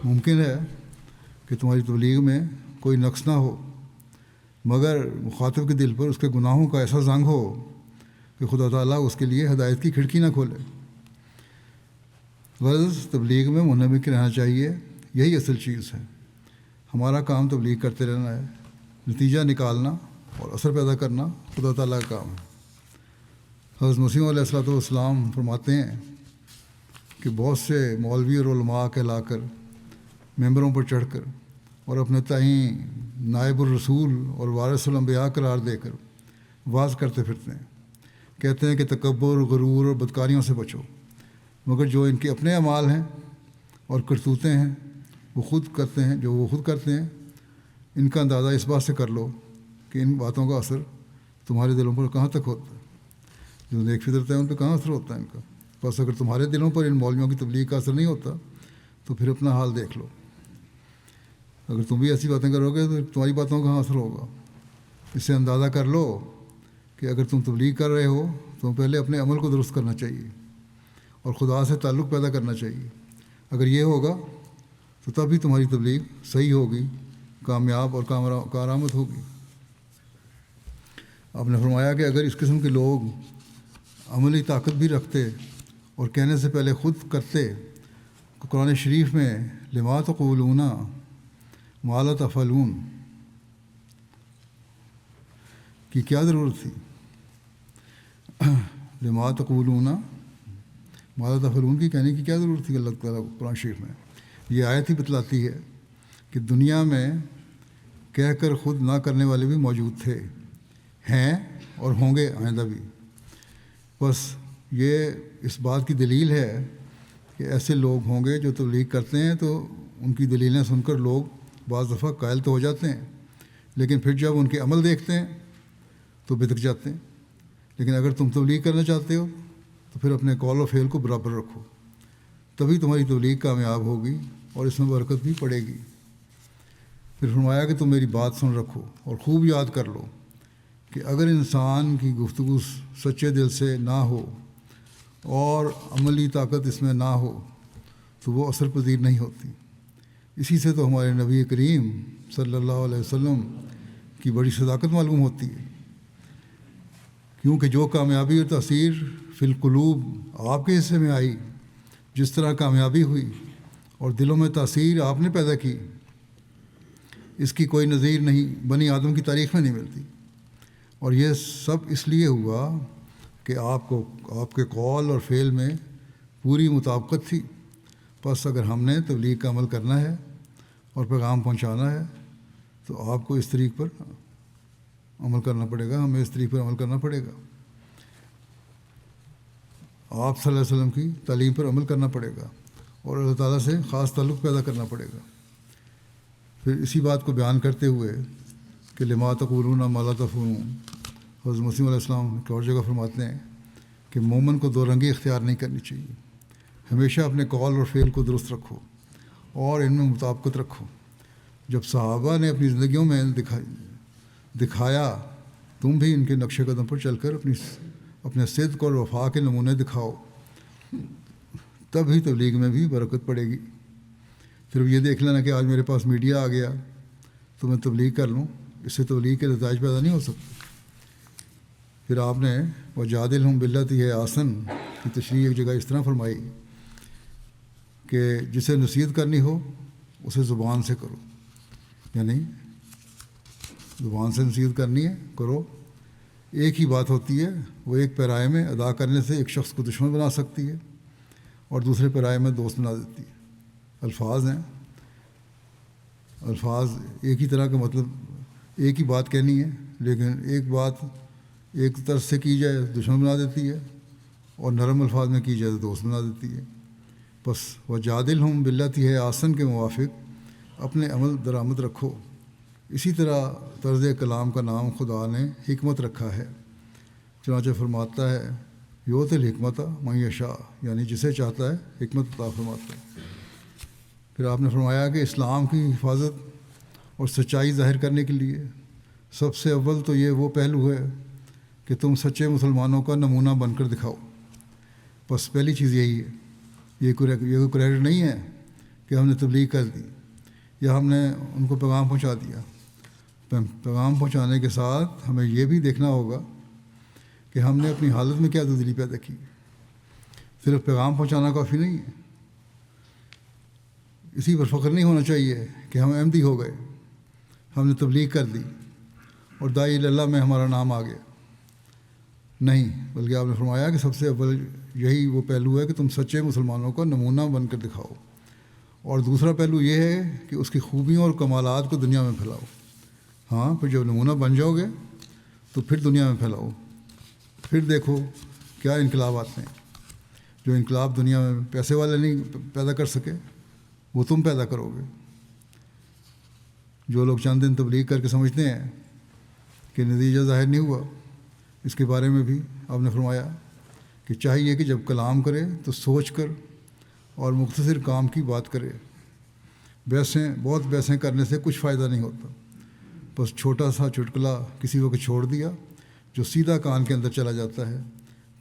ممکن ہے کہ تمہاری تبلیغ میں کوئی نقص نہ ہو، مگر مخاطب کے دل پر اس کے گناہوں کا ایسا زنگ ہو کہ خدا تعالیٰ اس کے لیے ہدایت کی کھڑکی نہ کھولے۔ غرض تبلیغ میں منہمک رہنا چاہیے، یہی اصل چیز ہے۔ ہمارا کام تبلیغ کرتے رہنا ہے، نتیجہ نکالنا اور اثر پیدا کرنا خدا تعالیٰ کا کام ہے۔ حضرت مسیح علیہ الصلوۃ والسلام فرماتے ہیں کہ بہت سے مولوی اور علماء کہلا کر ممبروں پر چڑھ کر اور اپنے تئیں نائب الرسول اور وارث الانبیاء قرار دے کر واز کرتے پھرتے ہیں، کہتے ہیں کہ تکبر، غرور اور بدکاریوں سے بچو، مگر جو ان کے اپنے اعمال ہیں اور کرتوتیں ہیں وہ خود کرتے ہیں، ان کا اندازہ اس بات سے کر لو کہ ان باتوں کا اثر تمہارے دلوں پر کہاں تک ہوتا ہے۔ جو نیک فطرت ہے ان پہ کہاں اثر ہوتا ہے ان کا۔ بس اگر تمہارے دلوں پر ان مولویوں کی تبلیغ کا اثر نہیں ہوتا تو پھر اپنا حال دیکھ لو۔ اگر تم بھی ایسی باتیں کرو گے تو تمہاری باتوں کا کہاں اثر ہوگا۔ اس سے اندازہ کر لو کہ اگر تم تبلیغ کر رہے ہو تو پہلے اپنے عمل کو درست کرنا چاہیے اور خدا سے تعلق پیدا کرنا چاہیے۔ اگر یہ ہوگا تو تب بھی تمہاری تبلیغ صحیح ہوگی، کامیاب اور کارآمد ہوگی۔ آپ نے فرمایا کہ اگر اس قسم کے لوگ عملی طاقت بھی رکھتے اور کہنے سے پہلے خود کرتے تو قرآن شریف میں لما تقولون ما لا تفعلون کی کیا ضرورت تھی؟ لما تقولون ما لا تفعلون کی کہنے کی کیا ضرورت تھی اللہ تعالیٰ قرآن شریف میں؟ یہ آیت ہی بتلاتی ہے کہ دنیا میں کہہ کر خود نہ کرنے والے بھی موجود تھے، ہیں اور ہوں گے آئندہ بھی۔ بس یہ اس بات کی دلیل ہے کہ ایسے لوگ ہوں گے جو تبلیغ کرتے ہیں تو ان کی دلیلیں سن کر لوگ بعض دفعہ قائل تو ہو جاتے ہیں، لیکن پھر جب ان کے عمل دیکھتے ہیں تو بھٹک جاتے ہیں۔ لیکن اگر تم تبلیغ کرنا چاہتے ہو تو پھر اپنے قول و فعل کو برابر رکھو، تبھی تمہاری تبلیغ کامیاب ہوگی اور اس میں برکت بھی پڑے گی۔ پھر فرمایا کہ تم میری بات سن رکھو اور خوب یاد کر لو کہ اگر انسان کی گفتگو سچے دل سے نہ ہو اور عملی طاقت اس میں نہ ہو تو وہ اثر پذیر نہیں ہوتی۔ اسی سے تو ہمارے نبی کریم صلی اللہ علیہ وسلم کی بڑی صداقت معلوم ہوتی ہے، کیونکہ جو کامیابی اور تاثیر فی القلوب آپ کے حصے میں آئی، جس طرح کامیابی ہوئی اور دلوں میں تاثیر آپ نے پیدا کی، اس کی کوئی نظیر نہیں بنی آدم کی تاریخ میں نہیں ملتی۔ اور یہ سب اس لیے ہوا کہ آپ کے قول اور فعل میں پوری مطابقت تھی۔ بس اگر ہم نے تبلیغ کا عمل کرنا ہے اور پیغام پہنچانا ہے تو آپ کو اس طریق پر عمل کرنا پڑے گا، ہمیں اس طریق پر عمل کرنا پڑے گا، آپ صلی اللہ علیہ وسلم کی تعلیم پر عمل کرنا پڑے گا اور اللہ تعالیٰ سے خاص تعلق پیدا کرنا پڑے گا۔ پھر اسی بات کو بیان کرتے ہوئے کہ لما تقولون ما لا تفعلون، حضرت مسیح علیہ السلام ایک اور جگہ فرماتے ہیں کہ مومن کو دو رنگی اختیار نہیں کرنی چاہیے، ہمیشہ اپنے قول اور فعل کو درست رکھو اور ان میں مطابقت رکھو۔ جب صحابہ نے اپنی زندگیوں میں دکھایا، تم بھی ان کے نقش قدم پر چل کر اپنے صدق اور وفا کے نمونے دکھاؤ، تب ہی تبلیغ میں بھی برکت پڑے گی۔ پھر یہ دیکھ لینا کہ آج میرے پاس میڈیا آ گیا تو میں تبلیغ کر لوں، اس سے تبلیغ کے نتائج پیدا نہیں ہو سکتے۔ پھر آپ نے وجادلہم باللتی ہی احسن کی تشریح ایک جگہ اس طرح فرمائی کہ جسے نصیحت کرنی ہو اسے زبان سے کرو، یعنی زبان سے نصیحت کرنی ہے کرو۔ ایک ہی بات ہوتی ہے، وہ ایک پیرائے میں ادا کرنے سے ایک شخص کو دشمن بنا سکتی ہے اور دوسرے پیرائے میں دوست بنا دیتی ہے۔ الفاظ ہیں، الفاظ ایک ہی طرح کا مطلب، ایک ہی بات کہنی ہے، لیکن ایک بات ایک طرف سے کی جائے دشمن بنا دیتی ہے اور نرم الفاظ میں کی جائے تو دوست بنا دیتی ہے۔ بس وجادلہم باللتی ہی احسن کے موافق اپنے عمل درآمد رکھو۔ اسی طرح طرز کلام کا نام خدا نے حکمت رکھا ہے، چنانچہ فرماتا ہے یؤتی الحکمت من یشاء، یعنی جسے چاہتا ہے حکمت عطا فرماتا ہے۔ پھر آپ نے فرمایا کہ اسلام کی حفاظت اور سچائی ظاہر کرنے کے لیے سب سے اول تو یہ وہ پہلو ہے کہ تم سچے مسلمانوں کا نمونہ بن کر دکھاؤ۔ بس پہلی چیز یہی ہے، یہ کوئی کریڈٹ نہیں ہے کہ ہم نے تبلیغ کر دی یا ہم نے ان کو پیغام پہنچا دیا۔ پیغام پہنچانے کے ساتھ ہمیں یہ بھی دیکھنا ہوگا کہ ہم نے اپنی حالت میں کیا تبدیلی پیدا کی۔ صرف پیغام پہنچانا کافی نہیں ہے، اسی پر فخر نہیں ہونا چاہیے کہ ہم احمدی ہو گئے، ہم نے تبلیغ کر دی اور داعی اللہ میں ہمارا نام آ گیا، نہیں، بلکہ آپ نے فرمایا کہ سب سے اول یہی وہ پہلو ہے کہ تم سچے مسلمانوں کا نمونہ بن کر دکھاؤ، اور دوسرا پہلو یہ ہے کہ اس کی خوبیوں اور کمالات کو دنیا میں پھیلاؤ۔ ہاں، پھر جب نمونہ بن جاؤ گے تو پھر دنیا میں پھیلاؤ، پھر دیکھو کیا انقلاب آتے ہیں۔ جو انقلاب دنیا میں پیسے والے نہیں پیدا کر سکے وہ تم پیدا کرو گے۔ جو لوگ چند دن تبلیغ کر کے سمجھتے ہیں کہ نتیجہ ظاہر نہیں ہوا، اس کے بارے میں بھی آپ نے فرمایا کہ چاہیے کہ جب کلام کرے تو سوچ کر اور مختصر کام کی بات کرے۔ بہت بحثیں کرنے سے کچھ فائدہ نہیں ہوتا، بس چھوٹا سا چٹکلا کسی وقت چھوڑ دیا جو سیدھا کان کے اندر چلا جاتا ہے،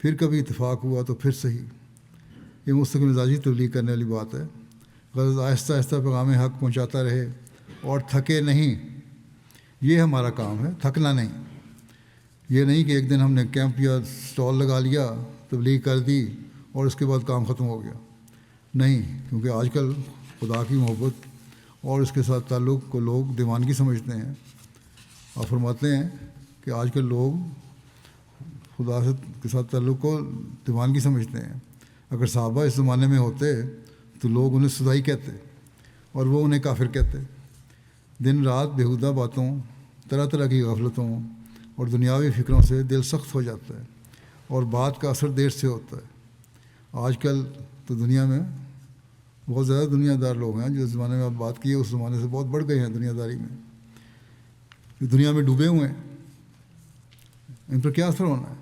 پھر کبھی اتفاق ہوا تو پھر صحیح۔ یہ مستقل مزاجی تبلیغ کرنے والی بات ہے۔ غرض آہستہ آہستہ پیغام حق پہنچاتا رہے اور تھکے نہیں، یہ ہمارا کام ہے، تھکنا نہیں۔ یہ نہیں کہ ایک دن ہم نے کیمپ یا سٹال لگا لیا، تبلیغ کر دی اور اس کے بعد کام ختم ہو گیا، نہیں، کیونکہ آج کل خدا کی محبت اور اس کے ساتھ تعلق کو لوگ دیوانگی سمجھتے ہیں۔ آپ فرماتے ہیں کہ آج کل لوگ خدا کے ساتھ تعلق کو دیوانگی سمجھتے ہیں۔ اگر صحابہ اس زمانے میں ہوتے تو لوگ انہیں سدائی کہتے اور وہ انہیں کافر کہتے۔ دن رات بیہودہ باتوں، طرح طرح کی غفلتوں اور دنیاوی فکروں سے دل سخت ہو جاتا ہے اور بات کا اثر دیر سے ہوتا ہے۔ آج کل تو دنیا میں بہت زیادہ دنیا دار لوگ ہیں، جو اس زمانے میں آپ بات کی ہے اس زمانے سے بہت بڑھ گئے ہیں دنیا داری میں، جو دنیا میں ڈوبے ہوئے ہیں۔ ان پر کیا اثر ہونا ہے؟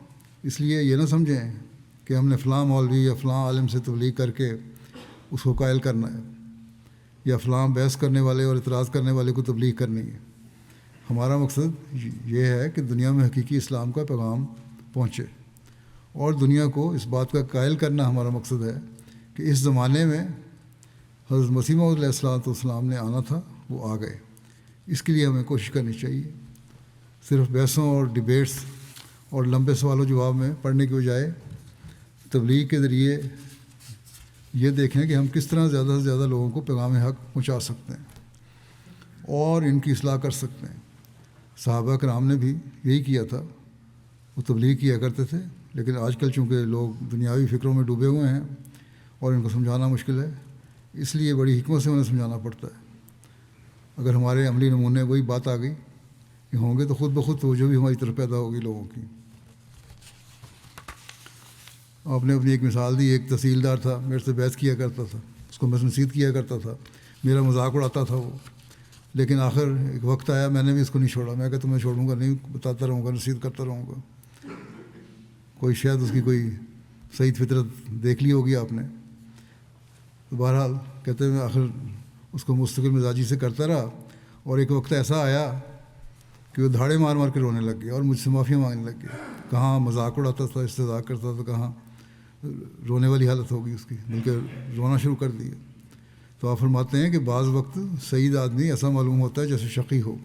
اس لیے یہ نہ سمجھیں کہ ہم نے فلاں مولوی یا فلاں عالم سے تبلیغ کر کے اس کو قائل کرنا ہے، یا فلاں بحث کرنے والے اور اعتراض کرنے والے کو تبلیغ کرنی ہے۔ ہمارا مقصد یہ ہے کہ دنیا میں حقیقی اسلام کا پیغام پہنچے، اور دنیا کو اس بات کا قائل کرنا ہمارا مقصد ہے کہ اس زمانے میں حضرت مسیح موعود علیہ السلام نے آنا تھا، وہ آ گئے۔ اس کے لیے ہمیں کوشش کرنی چاہیے۔ صرف بحثوں اور ڈیبیٹس اور لمبے سوال و جواب میں پڑھنے کے بجائے تبلیغ کے ذریعے یہ دیکھیں کہ ہم کس طرح زیادہ سے زیادہ لوگوں کو پیغام حق پہنچا سکتے ہیں اور ان کی اصلاح کر سکتے ہیں۔ صحابہ کرام نے بھی یہی کیا تھا، وہ تبلیغ کیا کرتے تھے، لیکن آج کل چونکہ لوگ دنیاوی فکروں میں ڈوبے ہوئے ہیں اور ان کو سمجھانا مشکل ہے، اس لیے بڑی حکمت سے انہیں سمجھانا پڑتا ہے۔ اگر ہمارے عملی نمونے وہی بات آ گئی کہ ہوں گے تو خود بخود توجہ بھی ہماری طرف پیدا ہوگی لوگوں کی۔ آپ نے اپنی ایک مثال دی، ایک تحصیلدار تھا، میرے سے بحث کیا کرتا تھا، اس کو میں نصیحت کیا کرتا تھا، میرا مذاق اڑاتا تھا وہ، لیکن آخر ایک وقت آیا میں نے بھی اس کو نہیں چھوڑا۔ میں کہا تمہیں چھوڑوں گا نہیں، بتاتا رہوں گا، نصیحت کرتا رہوں گا۔ کوئی شاید اس کی کوئی صحیح فطرت دیکھ لی ہوگی آپ نے، تو بہرحال کہتے ہیں آخر اس کو مستقل مزاجی سے کرتا رہا، اور ایک وقت ایسا آیا کہ وہ دھاڑے مار مار کے رونے لگ گیا اور مجھ سے معافی مانگنے لگ گیا۔ کہاں مذاق اڑاتا تھا، استہزاء کرتا تھا، کہاں رونے والی حالت ہوگی اس کی، بلکہ رونا شروع کر دیا۔ تو آپ فرماتے ہیں کہ بعض وقت سعید آدمی ایسا معلوم ہوتا ہے جیسے شقی ہو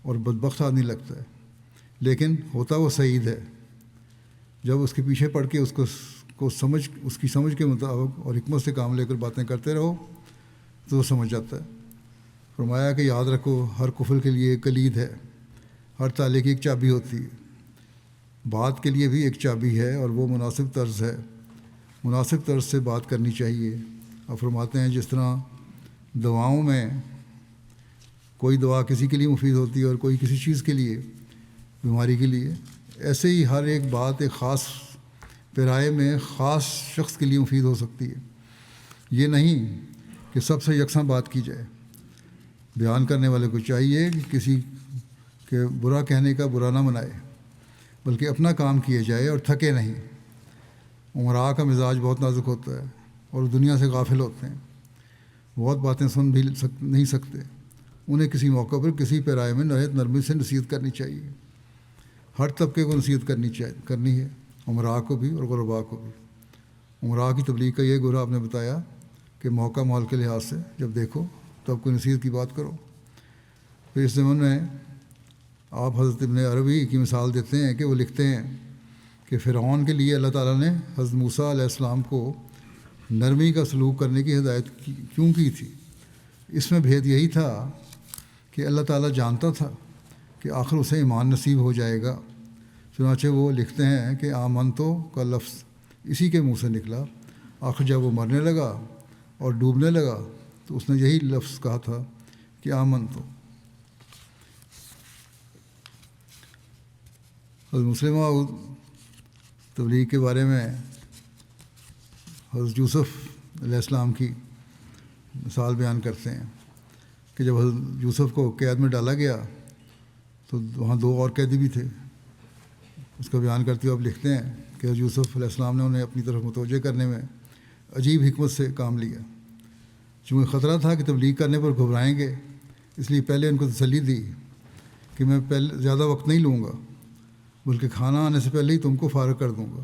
اور بدبخت آدمی لگتا ہے، لیکن ہوتا وہ سعید ہے۔ جب اس کے پیچھے پڑھ کے اس کی سمجھ کے مطابق اور حکمت سے کام لے کر باتیں کرتے رہو تو وہ سمجھ جاتا ہے۔ فرمایا کہ یاد رکھو ہر قفل کے لیے ایک کلید ہے، ہر تالے کی ایک چابی ہوتی ہے، بات کے لیے بھی ایک چابی ہے اور وہ مناسب طرز ہے، مناسب طرز سے بات کرنی چاہیے۔ اور فرماتے ہیں جس طرح دواؤں میں کوئی دوا کسی کے لیے مفید ہوتی ہے اور کوئی کسی چیز کے لیے، بیماری کے لیے، ایسے ہی ہر ایک بات ایک خاص پیرائے میں خاص شخص کے لیے مفید ہو سکتی ہے۔ یہ نہیں کہ سب سے یکساں بات کی جائے۔ بیان کرنے والے کو چاہیے کہ کسی کے برا کہنے کا برا نہ منائے، بلکہ اپنا کام کیا جائے اور تھکے نہیں۔ عمراء کا مزاج بہت نازک ہوتا ہے اور دنیا سے غافل ہوتے ہیں، بہت باتیں سن بھی نہیں سکتے۔ انہیں کسی موقع پر کسی پیرائے میں نہایت نرمی سے نصیحت کرنی چاہیے۔ ہر طبقے کو نصیحت کرنی ہے، عمراء کو بھی اور غرباء کو بھی۔ عمراء کی تبلیغ کا یہ گورا آپ نے بتایا کہ موقع مال کے لحاظ سے جب دیکھو تب کوئی نصیحت کی بات کرو۔ پھر اس زمانے میں آپ حضرت ابن عربی کی مثال دیتے ہیں کہ وہ لکھتے ہیں کہ فرعون کے لیے اللہ تعالیٰ نے حضرت موسیٰ علیہ السلام کو نرمی کا سلوک کرنے کی ہدایت کیوں کی تھی؟ اس میں بھید یہی تھا کہ اللہ تعالیٰ جانتا تھا کہ آخر اسے ایمان نصیب ہو جائے گا، چنانچہ وہ لکھتے ہیں کہ آمنتو کا لفظ اسی کے منہ سے نکلا۔ آخر جب وہ مرنے لگا اور ڈوبنے لگا تو اس نے یہی لفظ کہا تھا کہ آمنتو۔ حضرت مسلمہ تبلیغ کے بارے میں حضرت یوسف علیہ السلام کی مثال بیان کرتے ہیں کہ جب حضرت یوسف کو قید میں ڈالا گیا تو وہاں 2 اور قیدی بھی تھے۔ اس کا بیان کرتے ہوئے آپ لکھتے ہیں کہ حضرت یوسف علیہ السلام نے انہیں اپنی طرف متوجہ کرنے میں عجیب حکمت سے کام لیا۔ چونکہ خطرہ تھا کہ تبلیغ کرنے پر گھبرائیں گے، اس لیے پہلے ان کو تسلی دی کہ میں زیادہ وقت نہیں لوں گا، بلکہ کھانا آنے سے پہلے ہی تم کو فارغ کر دوں گا۔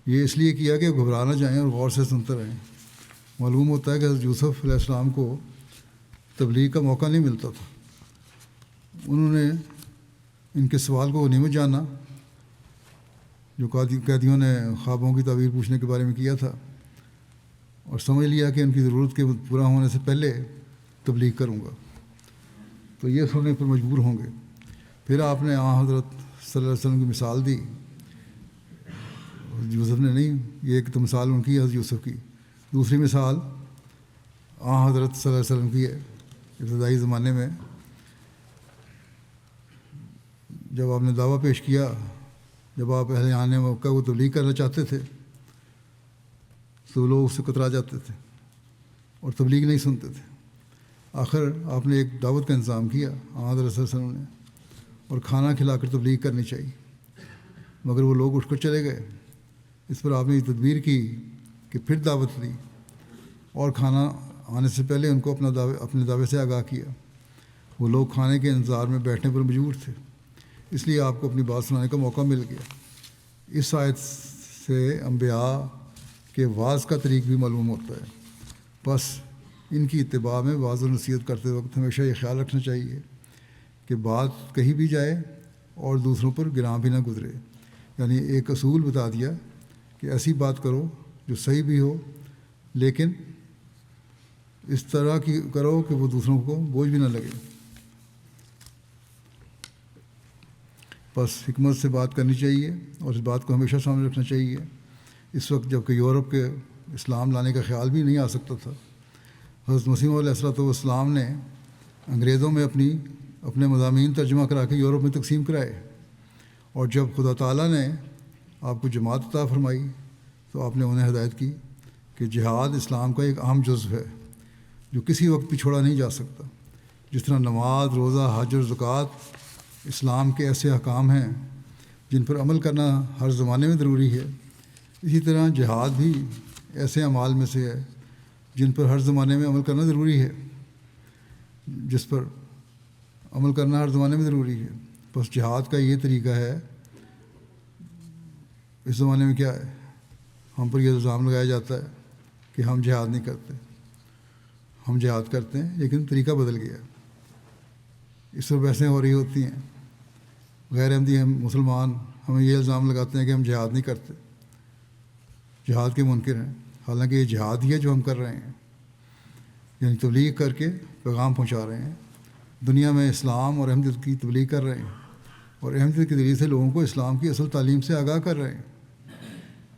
یہ اس لیے کیا کہ گھبرا نہ جائیں اور غور سے سنتے رہیں۔ معلوم ہوتا ہے کہ حضرت یوسف علیہ السلام کو تبلیغ کا موقع نہیں ملتا تھا۔ انہوں نے ان کے سوال کو غنیمت جانا جو قیدیوں نے خوابوں کی تعبیر پوچھنے کے بارے میں کیا تھا، اور سمجھ لیا کہ ان کی ضرورت کے پورا ہونے سے پہلے تبلیغ کروں گا، تو یہ سننے پر مجبور ہوں گے۔ پھر آپ نے حضرت صلی اللہ علیہ وسلم کی مثال دی۔ یوسف نے نہیں، یہ ایک تو مثال ان کی حضرت یوسف کی، دوسری مثال حضرت صلی اللہ علیہ وسلم کی ہے۔ ابتدائی زمانے میں جب آپ نے دعویٰ پیش کیا، جب آپ اہل آنے مکہ کو تبلیغ کرنا چاہتے تھے تو لوگ اس سے کترا جاتے تھے اور تبلیغ نہیں سنتے تھے۔ آخر آپ نے ایک دعوت کا انتظام کیا آن حضرت صلی اللہ علیہ وسلم نے، اور کھانا کھلا کر تبلیغ کرنی چاہیے، مگر وہ لوگ اٹھ کر چلے گئے۔ اس پر آپ نے یہ تدبیر کی کہ پھر دعوت دی اور کھانا آنے سے پہلے ان کو اپنے دعوے سے آگاہ کیا۔ وہ لوگ کھانے کے انتظار میں بیٹھنے پر مجبور تھے، اس لیے آپ کو اپنی بات سنانے کا موقع مل گیا۔ اس آیت سے انبیاء کے وعظ کا طریق بھی معلوم ہوتا ہے۔ بس ان کی اتباع میں وعظ و نصیحت کرتے وقت ہمیشہ یہ خیال رکھنا چاہیے کہ بات کہی بھی جائے اور دوسروں پر گراں بھی نہ گزرے، یعنی ایک اصول بتا دیا کہ ایسی بات کرو جو صحیح بھی ہو، لیکن اس طرح کی کرو کہ وہ دوسروں کو بوجھ بھی نہ لگے۔ بس حکمت سے بات کرنی چاہیے اور اس بات کو ہمیشہ سامنے رکھنا چاہیے۔ اس وقت جب کہ یورپ کے اسلام لانے کا خیال بھی نہیں آ سکتا تھا، حضرت مسیح علیہ السلام نے انگریزوں میں اپنے مضامین ترجمہ کرا کے یورپ میں تقسیم کرائے، اور جب خدا تعالیٰ نے آپ کو جماعت عطا فرمائی تو آپ نے انہیں ہدایت کی کہ جہاد اسلام کا ایک اہم جزو ہے جو کسی وقت بھی چھوڑا نہیں جا سکتا۔ جس طرح نماز، روزہ، حج اور زکوٰۃ اسلام کے ایسے احکام ہیں جن پر عمل کرنا ہر زمانے میں ضروری ہے، اسی طرح جہاد بھی ایسے اعمال میں سے ہے جن پر ہر زمانے میں عمل کرنا ضروری ہے، جس پر عمل کرنا ہر زمانے میں ضروری ہے۔ بس جہاد کا یہ طریقہ ہے۔ اس زمانے میں کیا ہے، ہم پر یہ الزام لگایا جاتا ہے کہ ہم جہاد نہیں کرتے، ہم جہاد کرتے ہیں لیکن طریقہ بدل گیا ہے۔ اس پر بحثیں ہو رہی ہوتی ہیں، غیر احمدی ہم مسلمان ہمیں یہ الزام لگاتے ہیں کہ ہم جہاد نہیں کرتے، جہاد کے منکر ہیں، حالانکہ یہ جہاد ہی ہے جو ہم کر رہے ہیں، یعنی تبلیغ کر کے پیغام پہنچا رہے ہیں، دنیا میں اسلام اور احمدیت کی تبلیغ کر رہے ہیں، اور احمدیت کے ذریعے سے لوگوں کو اسلام کی اصل تعلیم سے آگاہ کر رہے ہیں۔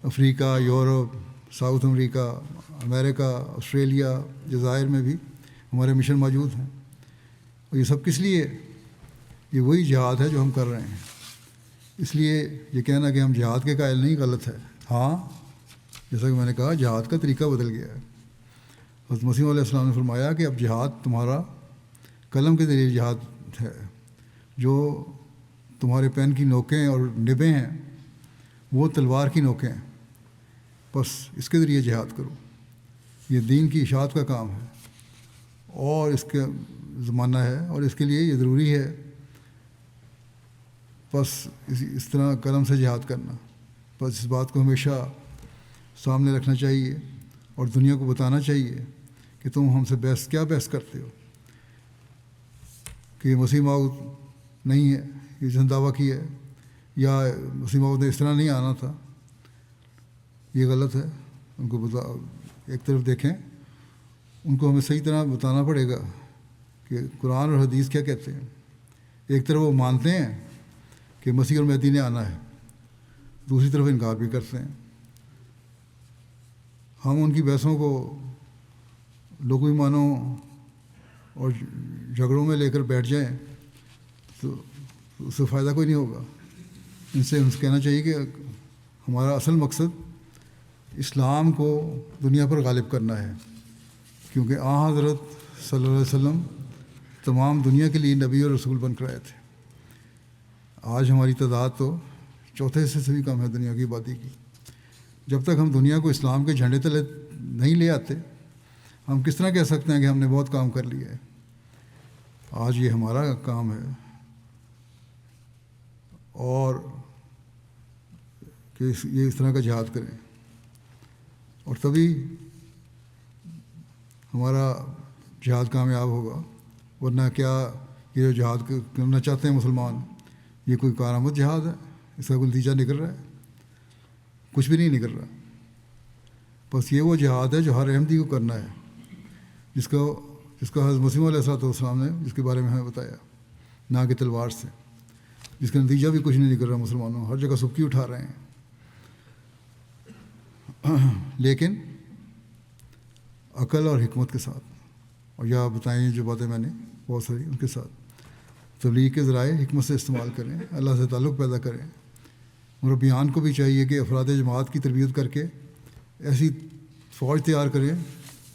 افریقہ، یورپ، ساؤتھ امریکہ، امریکہ، آسٹریلیا، جزائر میں بھی ہمارے مشن موجود ہیں، اور یہ سب کس لیے؟ یہ وہی جہاد ہے جو ہم کر رہے ہیں۔ اس لیے یہ کہنا کہ ہم جہاد کے قائل نہیں غلط ہے۔ ہاں، جیسا کہ میں نے کہا، جہاد کا طریقہ بدل گیا ہے۔ حضرت مسیح علیہ السلام نے فرمایا کہ اب جہاد تمہارا قلم کے ذریعے جہاد ہے، جو تمہارے پین کی نوکیں اور نبیں ہیں وہ تلوار کی نوکیں ہیں، بس اس کے ذریعے جہاد کرو۔ یہ دین کی اشاعت کا کام ہے اور اس کا زمانہ ہے، اور اس کے لیے یہ ضروری ہے بس اس طرح قلم سے جہاد کرنا۔ بس اس بات کو ہمیشہ سامنے رکھنا چاہیے اور دنیا کو بتانا چاہیے کہ تم ہم سے کیا بحث کرتے ہو، کہ یہ مسیح موعود نہیں ہے، یہ جن دعویٰ کی ہے، یا مسیح موعود نے اس طرح نہیں آنا تھا، یہ غلط ہے۔ ان کو ایک طرف دیکھیں، ان کو ہمیں صحیح طرح بتانا پڑے گا کہ قرآن اور حدیث کیا کہتے ہیں۔ ایک طرف وہ مانتے ہیں کہ مسیح اور مہدی نے آنا ہے، دوسری طرف انکار بھی کرتے ہیں۔ ہم ان کی بحثوں کو لغوی معنوں اور جھگڑوں میں لے کر بیٹھ جائیں تو اس سے فائدہ کوئی نہیں ہوگا۔ ان سے کہنا چاہیے کہ ہمارا اصل مقصد اسلام کو دنیا پر غالب کرنا ہے، کیونکہ حضرت صلی اللہ علیہ وسلم تمام دنیا کے لیے نبی اور رسول بن کر آئے تھے۔ آج ہماری تعداد تو چوتھے حصے سے بھی کم ہے دنیا کی آبادی کی۔ جب تک ہم دنیا کو اسلام کے جھنڈے تلے نہیں لے آتے، ہم کس طرح کہہ سکتے ہیں کہ ہم نے بہت کام کر لیا ہے؟ آج یہ ہمارا کام ہے، اور کہ یہ اس طرح کا جہاد کریں، اور تبھی ہمارا جہاد کامیاب ہوگا۔ ورنہ کیا یہ جو جہاد کرنا چاہتے ہیں مسلمان، یہ کوئی کارآمد جہاد ہے؟ اس کا کوئی نتیجہ نکل رہا ہے؟ کچھ بھی نہیں نکل رہا۔ بس یہ وہ جہاد ہے جو ہر احمدی کو کرنا ہے، جس کا حضرت مسیح علیہ السلام نے جس کے بارے میں ہمیں بتایا، نہ کہ تلوار سے، جس کا نتیجہ بھی کچھ نہیں نکل رہا۔ مسلمانوں ہر جگہ سبکی اٹھا رہے ہیں، لیکن عقل اور حکمت کے ساتھ، اور یا بتائیں جو باتیں میں نے بہت ساری ان کے ساتھ۔ تبلیغ کے ذرائع حکمت سے استعمال کریں، اللہ سے تعلق پیدا کریں۔ مربیان کو بھی چاہیے کہ افراد جماعت کی تربیت کر کے ایسی فوج تیار کریں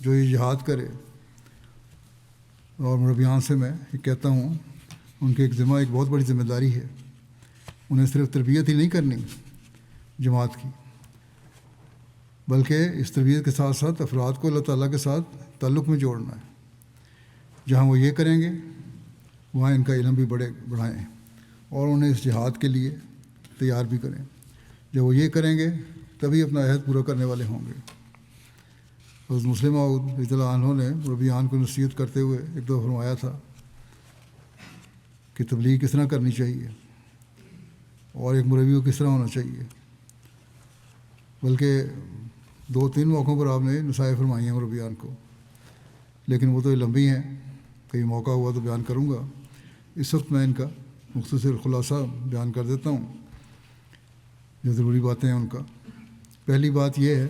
جو یہ جہاد کرے۔ اور مربیان سے میں یہ کہتا ہوں، ان کے ایک ذمہ ایک بہت بڑی ذمہ داری ہے۔ انہیں صرف تربیت ہی نہیں کرنی جماعت کی، بلکہ اس تربیت کے ساتھ ساتھ افراد کو اللہ تعالیٰ کے ساتھ تعلق میں جوڑنا ہے۔ جہاں وہ یہ کریں گے وہاں ان کا علم بھی بڑھائیں اور انہیں اس جہاد کے لیے تیار بھی کریں۔ جب وہ یہ کریں گے تبھی اپنا عہد پورا کرنے والے ہوں گے۔ حضرت مسلم موعود رضی اللہ عنہ نے مربیان کو نصیحت کرتے ہوئے ایک دفعہ فرمایا تھا کہ تبلیغ کس طرح کرنی چاہیے اور ایک مربی کو کس طرح ہونا چاہیے، بلکہ 2-3 موقعوں پر آپ نے نصائح فرمائی ہیں مربیان کو، لیکن وہ تو لمبی ہیں، کہیں موقع ہوا تو بیان کروں گا۔ اس وقت میں ان کا مختصر خلاصہ بیان کر دیتا ہوں جو ضروری باتیں ہیں ان کا۔ پہلی بات یہ ہے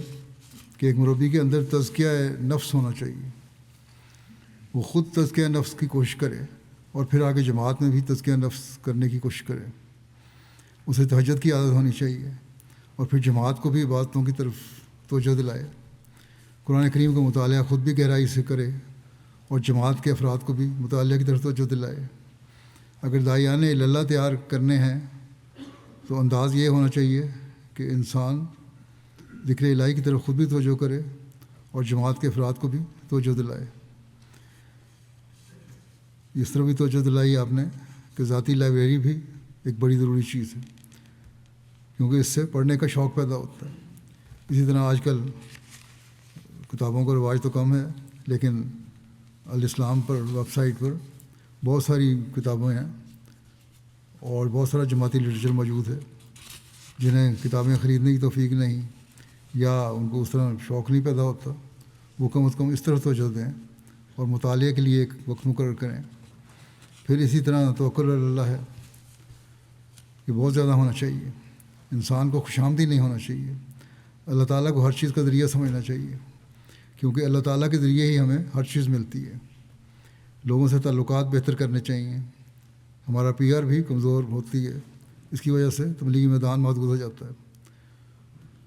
کہ ایک مربی کے اندر تزکیہ نفس ہونا چاہیے، وہ خود تزکیہ نفس کی کوشش کرے اور پھر آگے جماعت میں بھی تزکیہ نفس کرنے کی کوشش کرے۔ اسے تہجد کی عادت ہونی چاہیے اور پھر جماعت کو بھی عبادتوں کی طرف توجہ دلائے۔ قرآن کریم کا مطالعہ خود بھی گہرائی سے کرے اور جماعت کے افراد کو بھی مطالعہ کی طرف توجہ دلائے۔ اگر داعیان اللہ تیار کرنے ہیں تو انداز یہ ہونا چاہیے کہ انسان ذکر الہی کی طرف خود بھی توجہ کرے اور جماعت کے افراد کو بھی توجہ دلائے۔ اس طرح بھی توجہ دلائی آپ نے کہ ذاتی لائبریری بھی ایک بڑی ضروری چیز ہے، کیونکہ اس سے پڑھنے کا شوق پیدا ہوتا ہے۔ اسی طرح آج کل کتابوں کا رواج تو کم ہے، لیکن الاسلام پر ویب سائٹ پر بہت ساری کتابیں ہیں اور بہت سارا جماعتی لٹریچر موجود ہے۔ جنہیں کتابیں خریدنے کی توفیق نہیں یا ان کو اس طرح شوق نہیں پیدا ہوتا، وہ کم از کم اس طرح توجہ دیں اور مطالعے کے لیے ایک وقت مقرر کریں۔ پھر اسی طرح توکل علی اللہ ہے کہ بہت زیادہ ہونا چاہیے۔ انسان کو خوشامدی نہیں ہونا چاہیے، اللہ تعالیٰ کو ہر چیز کا ذریعہ سمجھنا چاہیے، کیونکہ اللہ تعالیٰ کے ذریعے ہی ہمیں ہر چیز ملتی ہے۔ لوگوں سے تعلقات بہتر کرنے چاہیے۔ ہمارا پی آر بھی کمزور ہوتی ہے، اس کی وجہ سے تبلیغی میدان محدود ہو جاتا ہے۔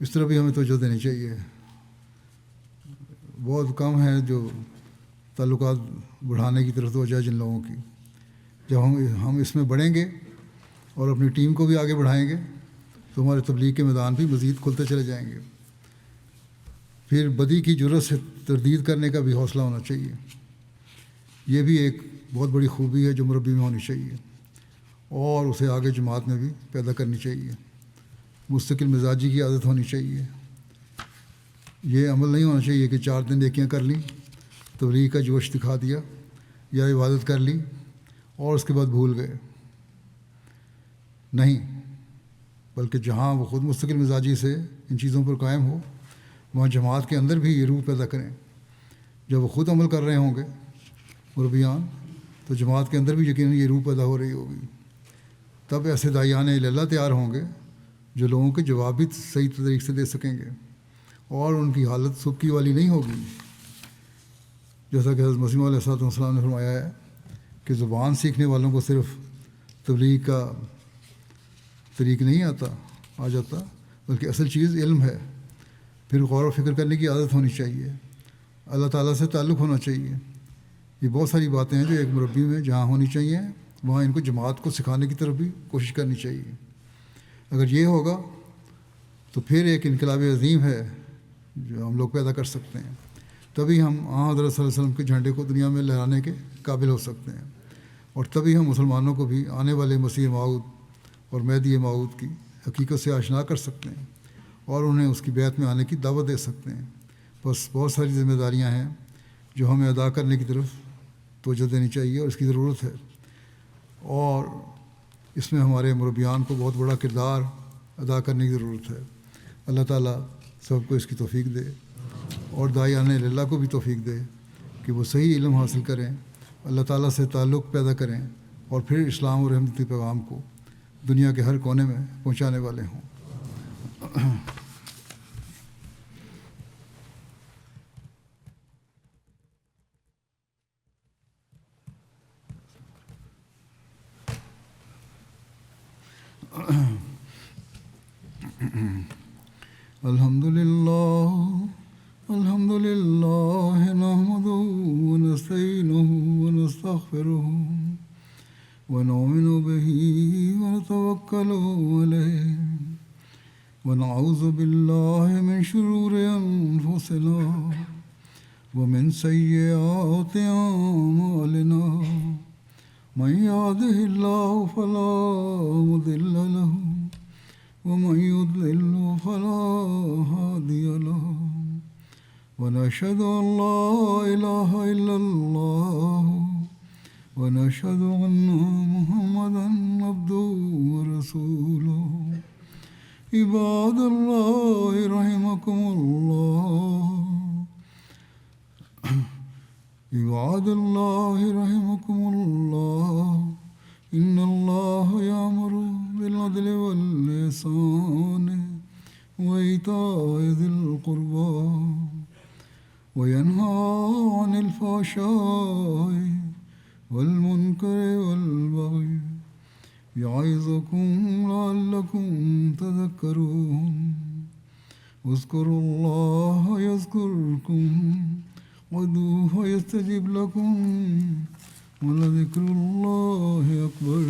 اس طرح بھی ہمیں توجہ دینی چاہیے۔ بہت کم ہے جو تعلقات بڑھانے کی طرف توجہ ہے جن لوگوں کی۔ جب ہم اس میں بڑھیں گے اور اپنی ٹیم کو بھی آگے بڑھائیں گے تو ہمارے تبلیغ کے میدان بھی مزید کھلتے چلے جائیں گے۔ پھر بدی کی جرأت سے تردید کرنے کا بھی حوصلہ ہونا چاہیے۔ یہ بھی ایک بہت بڑی خوبی ہے جو مربی میں ہونی چاہیے اور اسے آگے جماعت میں بھی پیدا کرنی چاہیے۔ مستقل مزاجی کی عادت ہونی چاہیے۔ یہ عمل نہیں ہونا چاہیے کہ 4 دن نیکیاں کر لیں، تبلیغ کا جوش دکھا دیا یا عبادت کر لی اور اس کے بعد بھول گئے۔ نہیں، بلکہ جہاں وہ خود مستقل مزاجی سے ان چیزوں پر قائم ہو وہاں جماعت کے اندر بھی یہ روح پیدا کریں۔ جب وہ خود عمل کر رہے ہوں گے مربیان تو جماعت کے اندر بھی یقیناً یہ روح پیدا ہو رہی ہوگی۔ تب ایسے داعیان اللہ تیار ہوں گے جو لوگوں کے جواب بھی صحیح طریقے سے دے سکیں گے اور ان کی حالت سبکی والی نہیں ہوگی۔ جیسا کہ حضرت مسیح علیہ السلام نے فرمایا ہے کہ زبان سیکھنے والوں کو صرف تبلیغ کا طریق نہیں آ جاتا، بلکہ اصل چیز علم ہے۔ پھر غور و فکر کرنے کی عادت ہونی چاہیے، اللہ تعالیٰ سے تعلق ہونا چاہیے۔ یہ بہت ساری باتیں ہیں جو ایک مربی میں جہاں ہونی چاہیے وہاں ان کو جماعت کو سکھانے کی طرف بھی کوشش کرنی چاہیے۔ اگر یہ ہوگا تو پھر ایک انقلاب عظیم ہے جو ہم لوگ پیدا کر سکتے ہیں۔ تبھی ہم حضرت صلی اللہ علیہ وسلم کے جھنڈے کو دنیا میں لہرانے کے قابل ہو سکتے ہیں، اور تبھی ہم مسلمانوں کو بھی آنے والے مسیح موعود اور مہدی موعود کی حقیقت سے آشنا کر سکتے ہیں اور انہیں اس کی بیعت میں آنے کی دعوت دے سکتے ہیں۔ بس بہت ساری ذمہ داریاں ہیں جو ہمیں ادا کرنے کی طرف توجہ دینی چاہیے اور اس کی ضرورت ہے، اور اس میں ہمارے مربیان کو بہت بڑا کردار ادا کرنے کی ضرورت ہے۔ اللہ تعالیٰ سب کو اس کی توفیق دے اور داعیان اللہ کو بھی توفیق دے کہ وہ صحیح علم حاصل کریں، اللہ تعالیٰ سے تعلق پیدا کریں اور پھر اسلام اور رحمتی پیغام کو دنیا کے ہر کونے میں پہنچانے والے ہوں۔ الحمد لله نحمده ونستعينه ونستغفره ونؤمن به ونتوكل عليه ونعوذ بالله من شرور أنفسنا ومن سيئات أعمالنا من يهده الله فلا مضل له ومن يضلل فلا هادي له ونشهد أن لا إله إلا الله ونشهد أن محمدا عبده ورسوله عباد الله رحمكم الله عباد الله رحمكم الله إن الله يأمر بالعدل والإحسان وإيتاء ذي القربى وينهى عن الفحشاء والمنكر والبغي يعظكم لعلكم تذكرون اذكروا الله يذكركم وادعوه يستجب لكم ولذكر الله أكبر